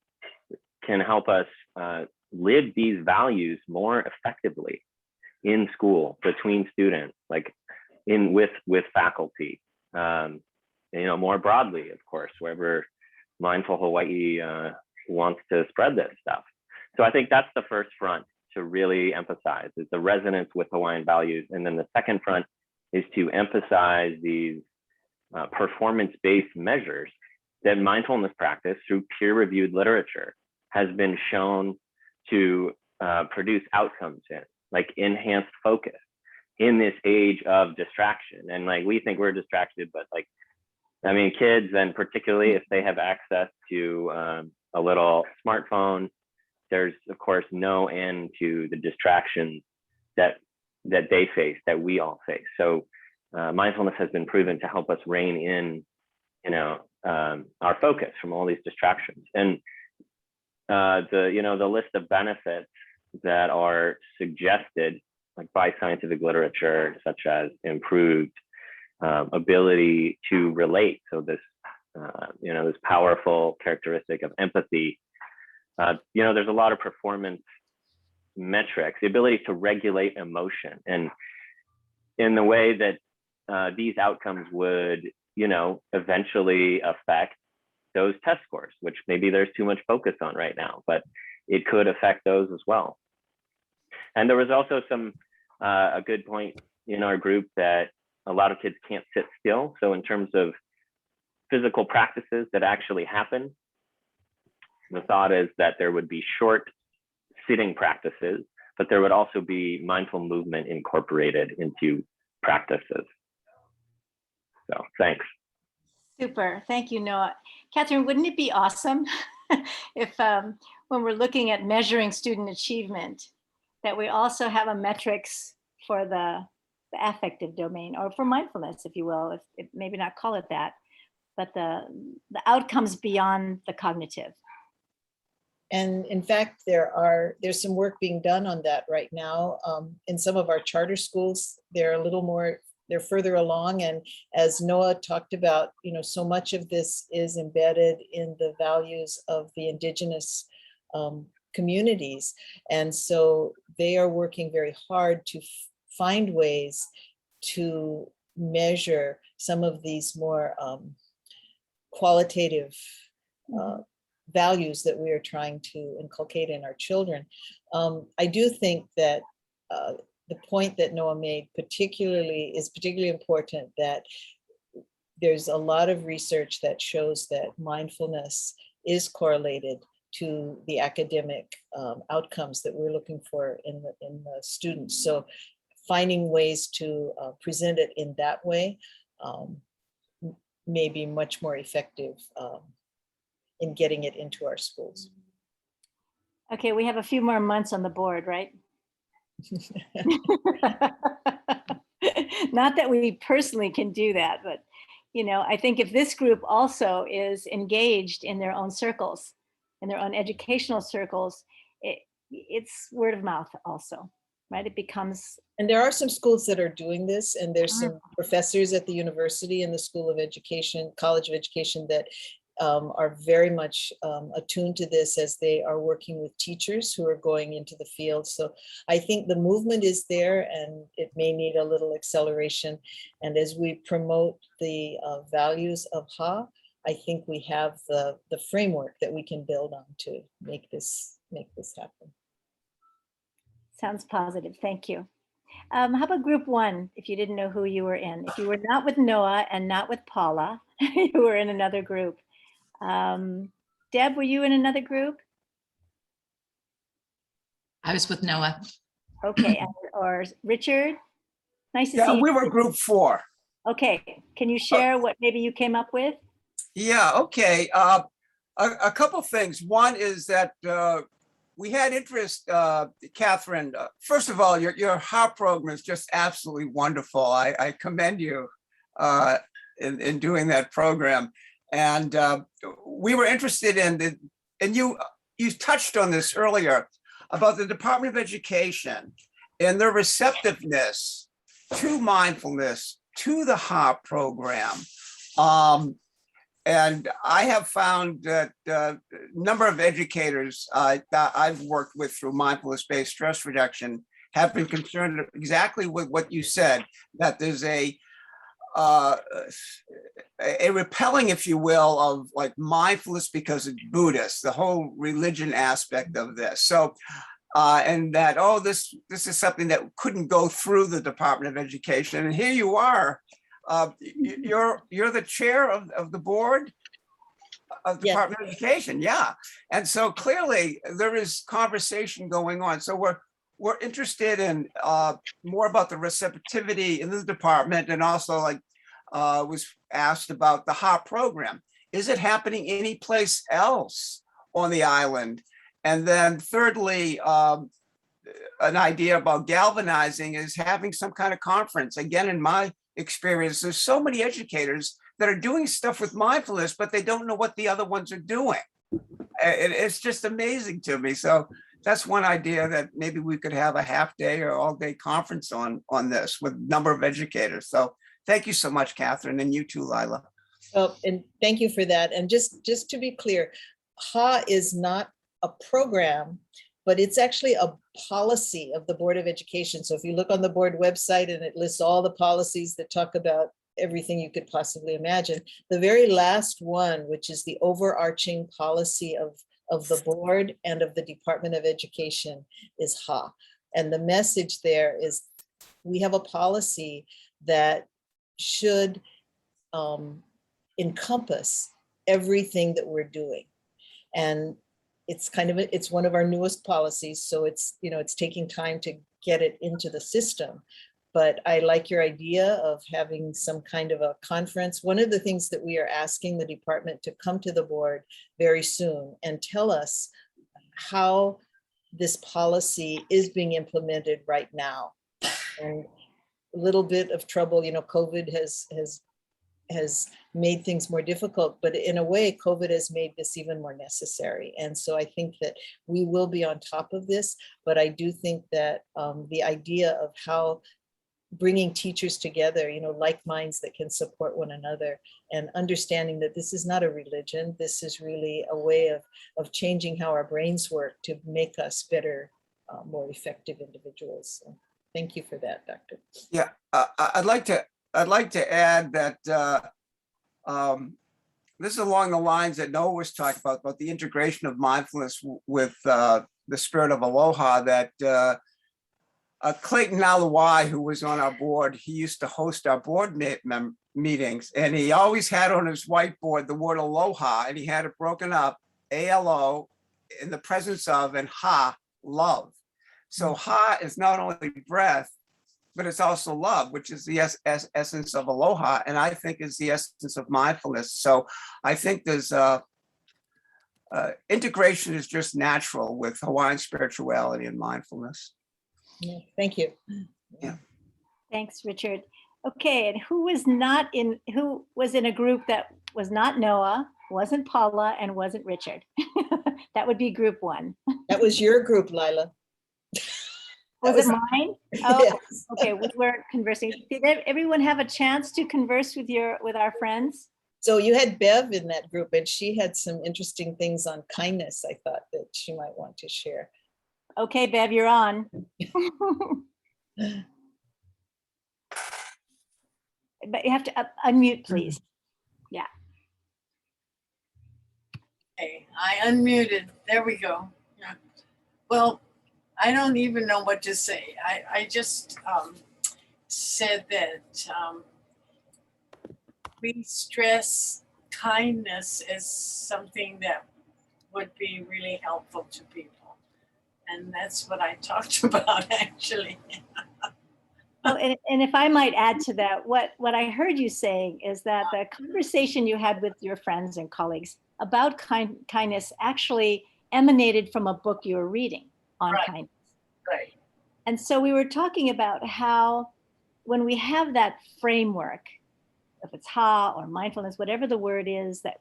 help us live these values more effectively in school, between students, with faculty, more broadly, of course, wherever Mindful Hawaii wants to spread this stuff. So I think that's the first front to really emphasize, is the resonance with Hawaiian values. And then the second front is to emphasize these performance-based measures that mindfulness practice through peer-reviewed literature has been shown to produce outcomes in, like enhanced focus in this age of distraction. And we think we're distracted, but kids, and particularly if they have access to a little smartphone, there's of course no end to the distractions that they face, that we all face. So mindfulness has been proven to help us rein in, our focus from all these distractions. And the list of benefits that are suggested, like by scientific literature, such as improved ability to relate. So this this powerful characteristic of empathy. There's a lot of performance metrics, the ability to regulate emotion, and in the way that these outcomes would, eventually affect those test scores, which maybe there's too much focus on right now, but it could affect those as well. And there was also a good point in our group that a lot of kids can't sit still. So in terms of physical practices that actually happen, the thought is that there would be short sitting practices, but there would also be mindful movement incorporated into practices. So thanks. Super. Thank you, Noah. Catherine, wouldn't it be awesome if when we're looking at measuring student achievement, that we also have a metrics for the affective domain, or for mindfulness, if you will, if maybe not call it that, but the outcomes beyond the cognitive. And in fact, there's some work being done on that right now. In some of our charter schools, they're further along. And as Noah talked about, so much of this is embedded in the values of the indigenous communities. And so they are working very hard to find ways to measure some of these more qualitative values that we are trying to inculcate in our children. I do think that the point that Noah made is particularly important, that there's a lot of research that shows that mindfulness is correlated to the academic outcomes that we're looking for in the students. So finding ways to present it in that way may be much more effective in getting it into our schools. Okay, we have a few more months on the board, right? Not that we personally can do that, but I think if this group also is engaged in their own circles, in their own educational circles, it's word of mouth also, right? It becomes. And there are some schools that are doing this, and there's some professors at the university and the School of Education, College of Education, that are very much attuned to this as they are working with teachers who are going into the field. So I think the movement is there, and it may need a little acceleration. And as we promote the values of Ha, I think we have the framework that we can build on to make this happen. Sounds positive. Thank you. How about group one, if you didn't know who you were in? If you were not with Noah and not with Paula, you were in another group. Deb, were you in another group? I was with Noah. Okay, or Richard? Nice to see you. Yeah, we were group 4. Okay, can you share what maybe you came up with? Yeah, okay. A couple things. One is that we had interest, Catherine. First of all, your HARP program is just absolutely wonderful. I commend you in doing that program. And we were interested in and you touched on this earlier about the Department of Education and their receptiveness to mindfulness, to the HARP program. And I have found that a number of educators that I've worked with through mindfulness-based stress reduction have been concerned exactly with what you said, that there's a repelling, if you will, of like mindfulness because it's Buddhist, the whole religion aspect of this. So, and that, oh, this is something that couldn't go through the Department of Education. And here you are. You're the chair of the board of the Department of Education, yeah. And so clearly there is conversation going on. So we're interested in more about the receptivity in the department, and also like was asked about the HARP program. Is it happening any place else on the island? And then thirdly, an idea about galvanizing is having some kind of conference. Again, in my experience, there's so many educators that are doing stuff with mindfulness, but they don't know what the other ones are doing. it's just amazing to me. So that's one idea that maybe we could have a half day or all day conference on this with a number of educators. So thank you so much, Catherine, and you too, Lila. Oh, and thank you for that. And just to be clear, HA is not a program, but it's actually a policy of the Board of Education. So if you look on the board website and it lists all the policies that talk about everything you could possibly imagine, the very last one, which is the overarching policy of the board and of the Department of Education, is HA. And the message there is we have a policy that should encompass everything that we're doing. And it's one of our newest policies. So it's taking time to get it into the system. But I like your idea of having some kind of a conference. One of the things that we are asking the department to come to the board very soon and tell us how this policy is being implemented right now. And a little bit of trouble, COVID has made things more difficult, but in a way, COVID has made this even more necessary. And so I think that we will be on top of this, but I do think that the idea of how bringing teachers together, like minds that can support one another, and understanding that this is not a religion, this is really a way of changing how our brains work to make us better, more effective individuals. So thank you for that, Doctor. Yeah, I'd like to add that this is along the lines that Noah was talking about the integration of mindfulness with the spirit of aloha. That Clayton Nalawai, who was on our board, he used to host our board meetings, and he always had on his whiteboard the word aloha, and he had it broken up, ALO, in the presence of, and ha, love. So ha is not only breath, but it's also love, which is the essence of aloha, and I think is the essence of mindfulness. So I think there's integration is just natural with Hawaiian spirituality and mindfulness. Yeah, thank you. Yeah. Thanks, Richard. Okay, and who was in a group that was not Noah, wasn't Paula, and wasn't Richard? That would be group one. That was your group, Lila. Was it mine? Oh, Yes. okay. We were conversing. Did everyone have a chance to converse with our friends? So you had Bev in that group, and she had some interesting things on kindness, I thought, that she might want to share. Okay, Bev, you're on. But you have to unmute, please. Yeah. Okay, I unmuted. There we go. Yeah. Well, I don't even know what to say. I just said that we stress kindness as something that would be really helpful to people. And that's what I talked about, actually. Oh, and if I might add to that, what I heard you saying is that the conversation you had with your friends and colleagues about kindness actually emanated from a book you were reading on kindness. Right. And so we were talking about how when we have that framework, if it's ha or mindfulness, whatever the word is that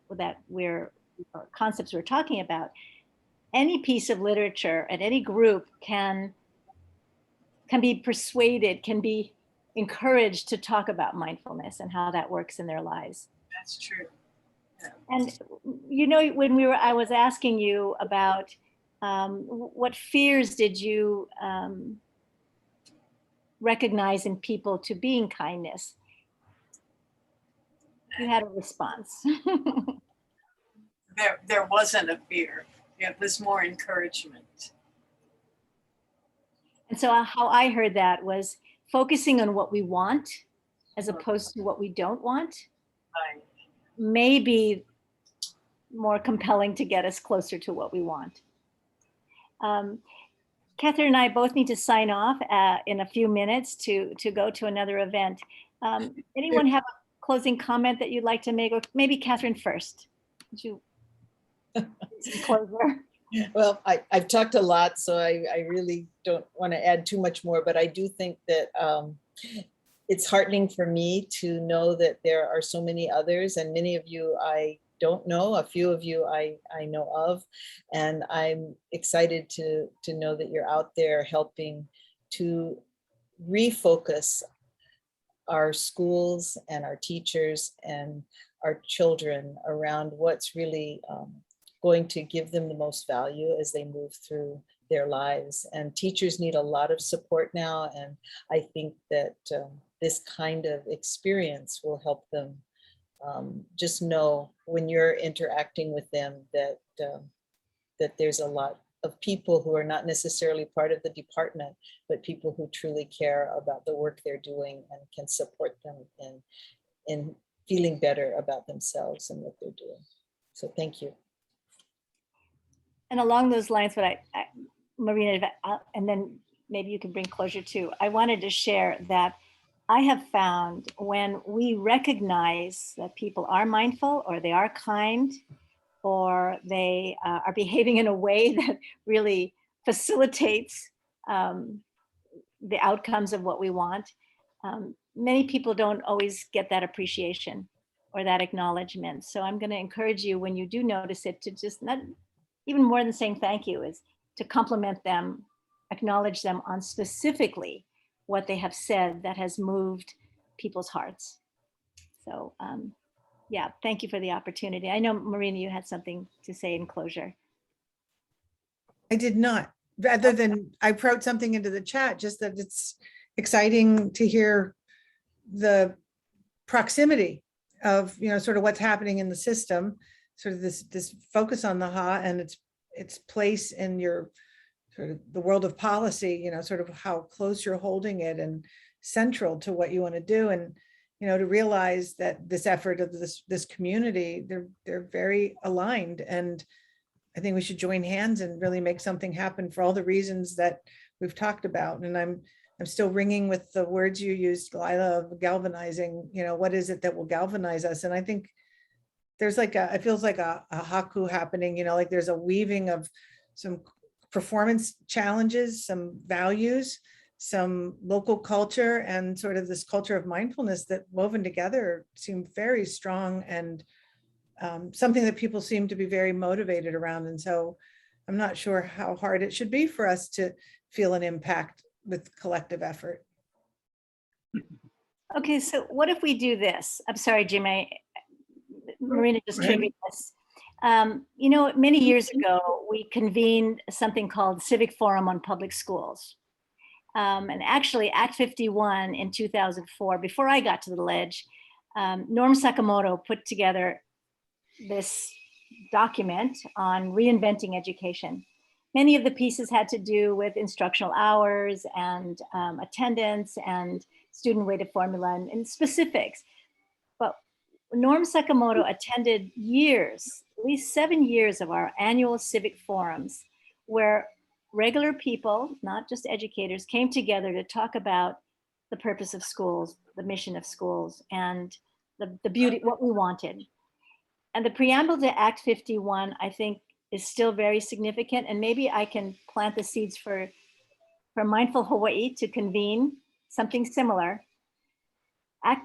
or concepts we're talking about, any piece of literature and any group can be persuaded, can be encouraged to talk about mindfulness and how that works in their lives. That's true. Yeah. And when I was asking you about what fears did you recognize in people to being kindness, you had a response. There wasn't a fear. It was more encouragement. And so how I heard that was focusing on what we want as opposed to what we don't want. Right. May be more compelling to get us closer to what we want. Catherine and I both need to sign off in a few minutes to go to another event. Anyone have a closing comment that you'd like to make? Or maybe Catherine first. Would you closer? Well, I've talked a lot, so I really don't want to add too much more, but I do think that it's heartening for me to know that there are so many others, and many of you I don't know. A few of you I know of, and I'm excited to know that you're out there helping to refocus our schools and our teachers and our children around what's really going to give them the most value as they move through their lives. And teachers need a lot of support now. And I think that this kind of experience will help them just know when you're interacting with them that that there's a lot of people who are not necessarily part of the department, but people who truly care about the work they're doing and can support them in feeling better about themselves and what they're doing. So thank you. And along those lines, what Marina, and then maybe you can bring closure to, I wanted to share that I have found when we recognize that people are mindful or they are kind or they are behaving in a way that really facilitates the outcomes of what we want, many people don't always get that appreciation or that acknowledgement. So I'm going to encourage you, when you do notice it, to just not even more than saying thank you, is to compliment them, acknowledge them on specifically what they have said that has moved people's hearts. So yeah, thank you for the opportunity. I know, Marina, you had something to say in closure. I did not, rather than I wrote something into the chat, just that it's exciting to hear the proximity of, you know, sort of what's happening in the system, sort of this focus on the HA and its place in your sort of the world of policy, you know, sort of how close you're holding it and central to what you want to do. And, you know, to realize that this effort of this community, they're very aligned. And I think we should join hands and really make something happen for all the reasons that we've talked about. And I'm still ringing with the words you used, LYLA, of galvanizing. You know, what is it that will galvanize us? And I think there's like it feels like a haku happening, you know, like there's a weaving of some performance challenges, some values, some local culture, and sort of this culture of mindfulness that woven together seem very strong and something that people seem to be very motivated around. And so I'm not sure how hard it should be for us to feel an impact with collective effort. Okay, so what if we do this? I'm sorry, Jimmy. Marina just triggered this. You know, many years ago, we convened something called Civic Forum on Public Schools. And actually, Act 51 in 2004, before I got to the ledge, Norm Sakamoto put together this document on reinventing education. Many of the pieces had to do with instructional hours and attendance and student-weighted formula and specifics. But Norm Sakamoto attended years, at least 7 years of our annual civic forums, where regular people, not just educators, came together to talk about the purpose of schools, the mission of schools, and the beauty, what we wanted. And the preamble to Act 51, I think, is still very significant. And maybe I can plant the seeds for Mindful Hawaii to convene something similar.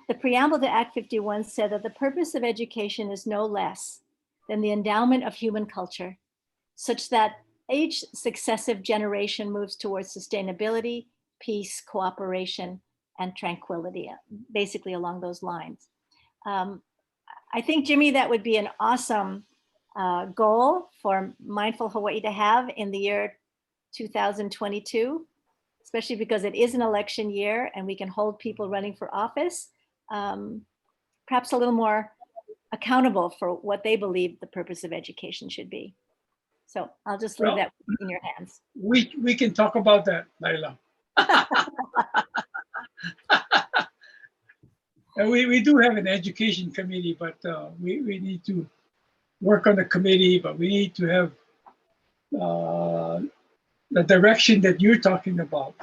The preamble to Act 51 said that the purpose of education is no less than the endowment of human culture, such that each successive generation moves towards sustainability, peace, cooperation, and tranquility, basically along those lines. I think, Jimmy, that would be an awesome goal for Mindful Hawaii to have in the year 2022, especially because it is an election year and we can hold people running for office, perhaps a little more accountable for what they believe the purpose of education should be. So I'll just leave that in your hands. We can talk about that, LYLA. And we do have an education committee, but we need to work on the committee, but we need to have the direction that you're talking about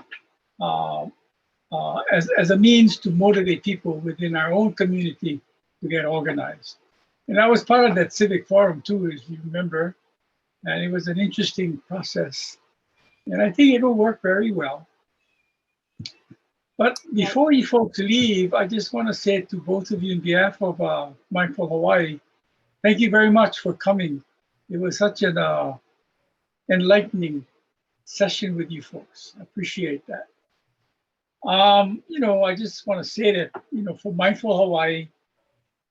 as a means to motivate people within our own community to get organized. And I was part of that civic forum too, as you remember, and it was an interesting process. And I think it'll work very well. But before you folks leave, I just want to say to both of you on behalf of Mindful Hawaii, Thank you very much for coming. It was such an enlightening session with you folks. I appreciate that. You know, I just want to say that, you know, for Mindful Hawaii,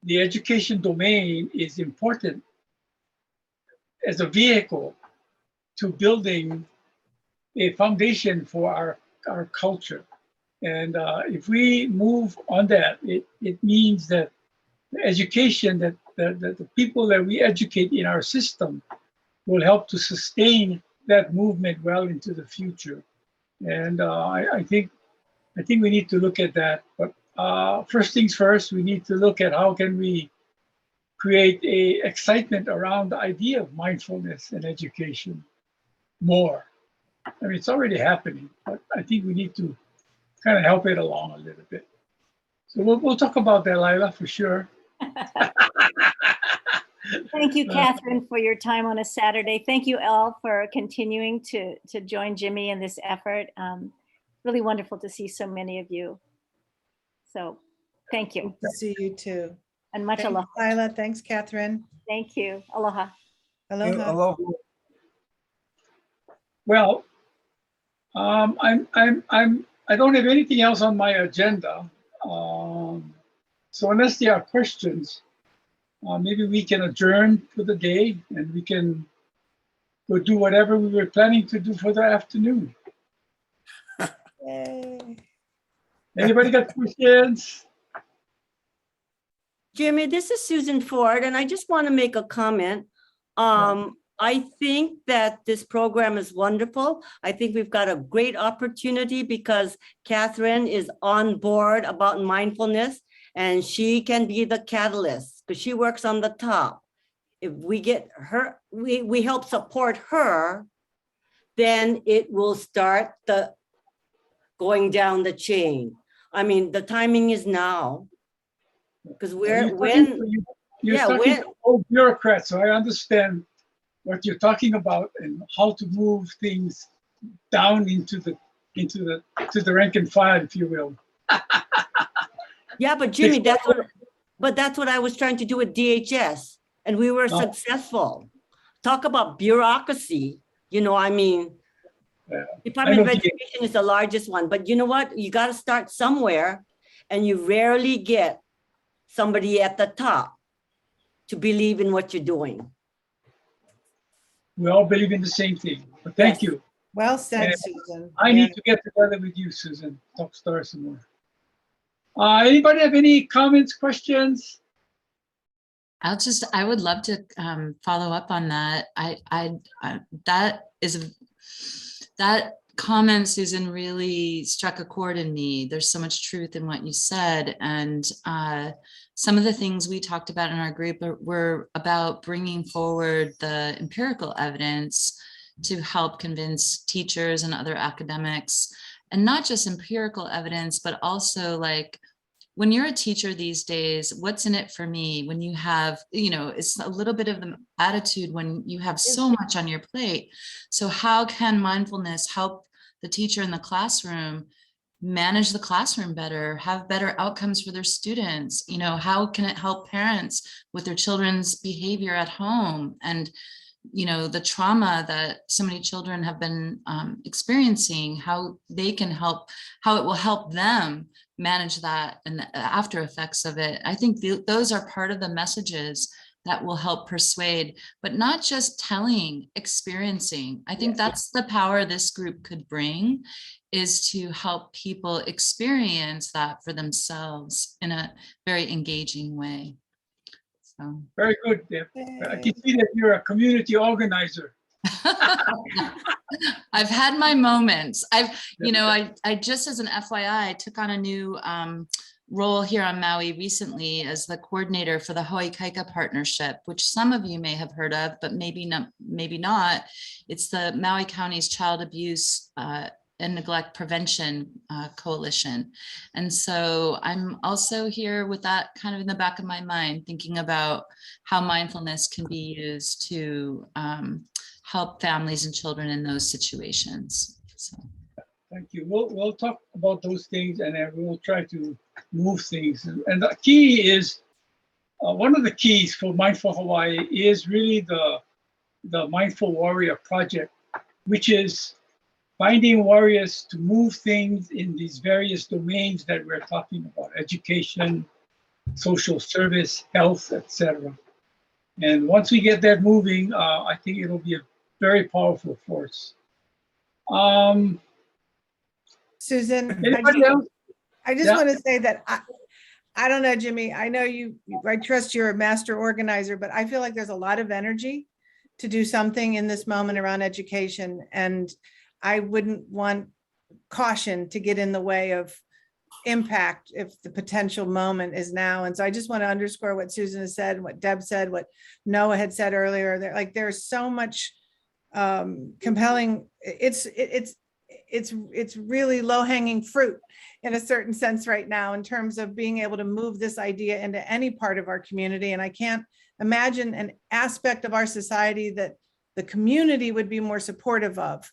the education domain is important as a vehicle to building a foundation for our culture. And if we move on that, it means that the education that the people that we educate in our system will help to sustain that movement well into the future. And I think we need to look at that. But first things first, we need to look at how can we create a excitement around the idea of mindfulness and education more. I mean, it's already happening, but I think we need to kind of help it along a little bit. So we'll talk about that, LYLA, for sure. Thank you, Catherine, for your time on a Saturday. Thank you all for continuing to join Jimmy in this effort. Really wonderful to see so many of you. So thank you. Good to see you too. And much Thanks, aloha. LYLA. Thanks, Catherine. Thank you. Aloha. Aloha. Aloha. Well, I don't have anything else on my agenda. So unless there are questions, maybe we can adjourn for the day and we can go do whatever we were planning to do for the afternoon. Yay. Anybody got questions? Jimmy, this is Susan Ford, and I just want to make a comment. I think that this program is wonderful. I think we've got a great opportunity because Catherine is on board about mindfulness, and she can be the catalyst because she works on the top. If we get her, we help support her, then it will start the going down the chain. I mean, the timing is now. Because You're talking to old bureaucrats, so I understand what you're talking about and how to move things down into the rank and file, if you will. Yeah, but Jimmy, that's what I was trying to do with DHS, and we were successful. Talk about bureaucracy, you know, I mean, Department of Education is the largest one, but you know what? You got to start somewhere, and you rarely get somebody at the top to believe in what you're doing. We all believe in the same thing, but thank you. Well said, And Susan. I need to get together with you, Susan, talk stars some more. Anybody have any comments, questions? I would love to follow up on that. That comment, Susan, really struck a chord in me. There's so much truth in what you said. And some of the things we talked about in our group were about bringing forward the empirical evidence to help convince teachers and other academics, and not just empirical evidence, but also like, when you're a teacher these days, what's in it for me? When you have, you know, it's a little bit of the attitude when you have so much on your plate. So how can mindfulness help the teacher in the classroom manage the classroom better, have better outcomes for their students? You know, how can it help parents with their children's behavior at home? And, you know, the trauma that so many children have been experiencing, how they can help, how it will help them manage that and the after effects of it. I think those are part of the messages that will help persuade, but not just telling, experiencing. I think that's the power this group could bring, is to help people experience that for themselves in a very engaging way. So. Very good, Deb. I can see that you're a community organizer. I've had my moments. You know, I just, as an FYI, took on a new role here on Maui recently as the coordinator for the Hawaii Kaika Partnership, which some of you may have heard of, but maybe not. It's the Maui County's Child Abuse and Neglect Prevention Coalition. And so I'm also here with that kind of in the back of my mind, thinking about how mindfulness can be used to help families and children in those situations. So. Thank you. We'll talk about those things, and then we'll try to move things. And the key is one of the keys for Mindful Hawaii is really the Mindful Warrior Project, which is finding warriors to move things in these various domains that we're talking about: education, social service, health, etc. And once we get that moving, I think it'll be a very powerful force. Susan, Anybody else? I just want to say that I don't know, Jimmy, I know I trust you're a master organizer, but I feel like there's a lot of energy to do something in this moment around education. And I wouldn't want caution to get in the way of impact if the potential moment is now. And so I just want to underscore what Susan has said, what Deb said, what Noah had said earlier. There's so much compelling. It's really low-hanging fruit in a certain sense right now in terms of being able to move this idea into any part of our community. And I can't imagine an aspect of our society that the community would be more supportive of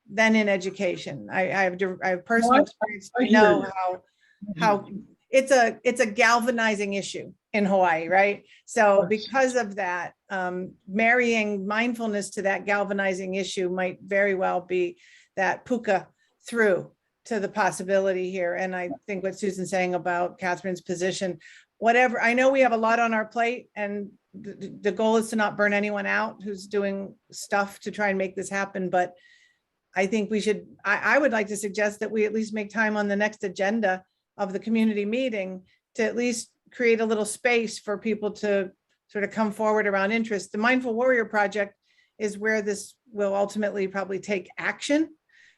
than in education. I have personal experience. I know how it's a galvanizing issue in Hawaii, right? So because of that, marrying mindfulness to that galvanizing issue might very well be that puka through to the possibility here. And I think what Susan's saying about Catherine's position, whatever, I know we have a lot on our plate, and the goal is to not burn anyone out who's doing stuff to try and make this happen. But I think we should, I would like to suggest that we at least make time on the next agenda of the community meeting to at least create a little space for people to sort of come forward around interest. The Mindful Warrior Project is where this will ultimately probably take action.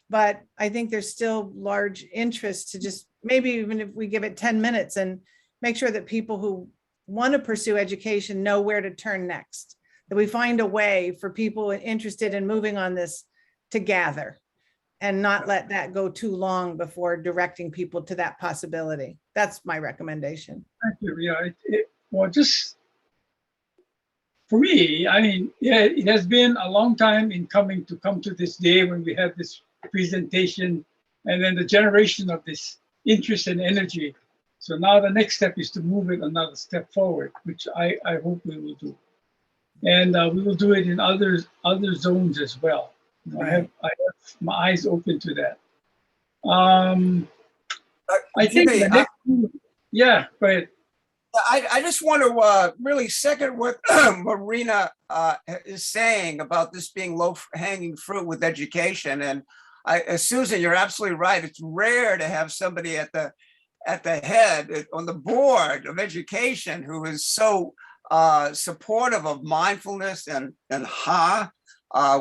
But I think there's still large interest to just maybe even if we give it 10 minutes and make sure that people who want to pursue education know where to turn next, that we find a way for people interested in moving on this to gather and not let that go too long before directing people to that possibility. That's my recommendation. Thank you. Yeah, well, just for me, I mean, yeah, it has been a long time in come to this day when we have this presentation and then the generation of this interest and energy. So now the next step is to move it another step forward, which I hope we will do. And we will do it in other zones as well. You know, Right. I have my eyes open to that. I think Jimmy, the next, yeah, go ahead. I just want to really second what Marina is saying about this being low-hanging fruit with education. And Susan, you're absolutely right. It's rare to have somebody at the head on the board of education who is so supportive of mindfulness and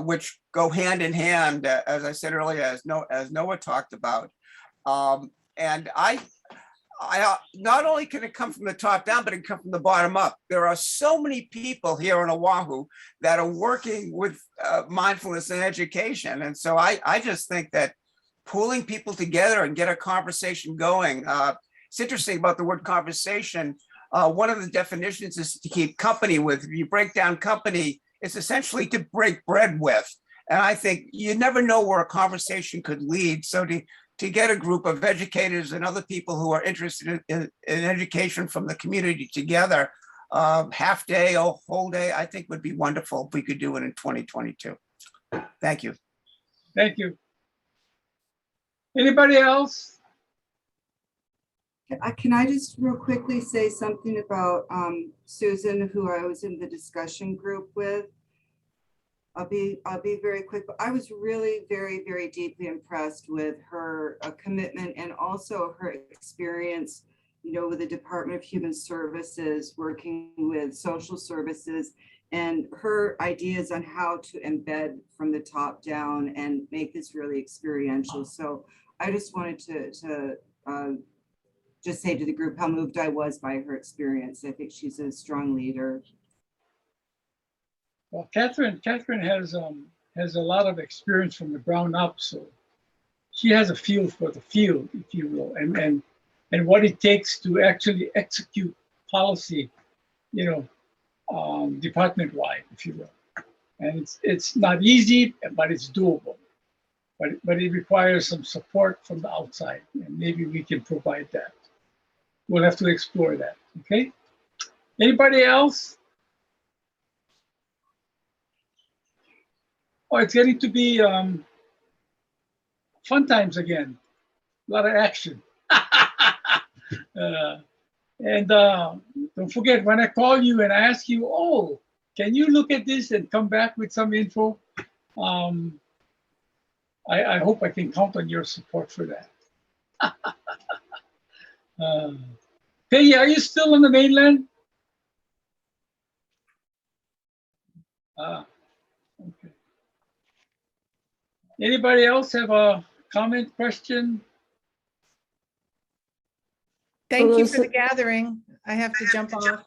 which go hand in hand, as I said earlier, as Noah talked about. And I not only can it come from the top down, but it can come from the bottom up. There are so many people here on Oahu that are working with mindfulness and education. And so I just think that pulling people together and get a conversation going. It's interesting about the word conversation. One of the definitions is to keep company with. If you break down company, it's essentially to break bread with. And I think you never know where a conversation could lead. So to get a group of educators and other people who are interested in education from the community together, half day or whole day, I think would be wonderful if we could do it in 2022. Thank you. Thank you. Anybody else? Can I just real quickly say something about Susan, who I was in the discussion group with? I'll be very quick, but I was really very, very deeply impressed with her commitment and also her experience, you know, with the Department of Human Services, working with social services, and her ideas on how to embed from the top down and make this really experiential. So I just wanted to just say to the group how moved I was by her experience. I think she's a strong leader. Well, Catherine has a lot of experience from the ground up, so she has a feel for the field, if you will, and what it takes to actually execute policy, you know, department-wide, if you will. And it's not easy, but it's doable. But it requires some support from the outside, and maybe we can provide that. We'll have to explore that. Okay. Anybody else? Oh, it's getting to be fun times again. A lot of action. And don't forget, when I call you and I ask you, oh, can you look at this and come back with some info? I hope I can count on your support for that. Peggy, are you still on the mainland? Okay. Anybody else have a comment, question? Thank you for the gathering. I have to jump off.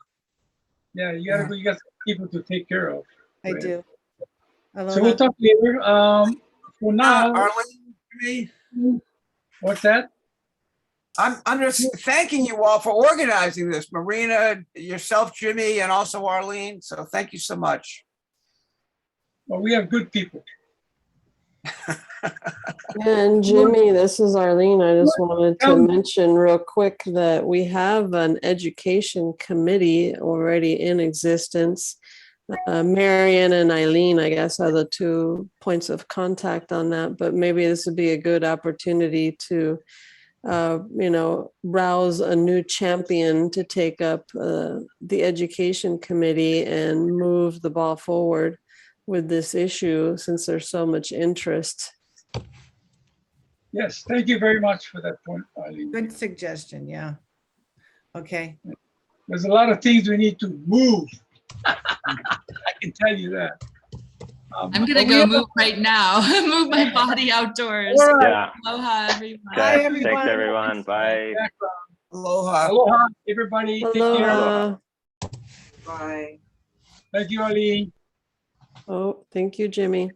Yeah, you gotta go. You got some people to take care of. I Right. do. So we'll talk later. For now, Arlene, what's that? I'm just thanking you all for organizing this, Marina, yourself, Jimmy, and also Arlene. So thank you so much. Well, we have good people. And Jimmy, this is Arlene. I just wanted to mention real quick that we have an education committee already in existence. Marion and Eileen, I guess, are the 2 points of contact on that, but maybe this would be a good opportunity to, rouse a new champion to take up the education committee and move the ball forward with this issue since there's so much interest. Yes, thank you very much for that point, Eileen. Good suggestion, yeah. Okay. There's a lot of things we need to move. I can tell you that. I'm gonna go move right now. Move my body outdoors. All right. Yeah. Aloha, everyone. Okay. Thanks, everyone. Bye. Aloha. Aloha, everybody. Take care. Aloha. Bye. Thank you, Eileen. Oh, thank you, Jimmy.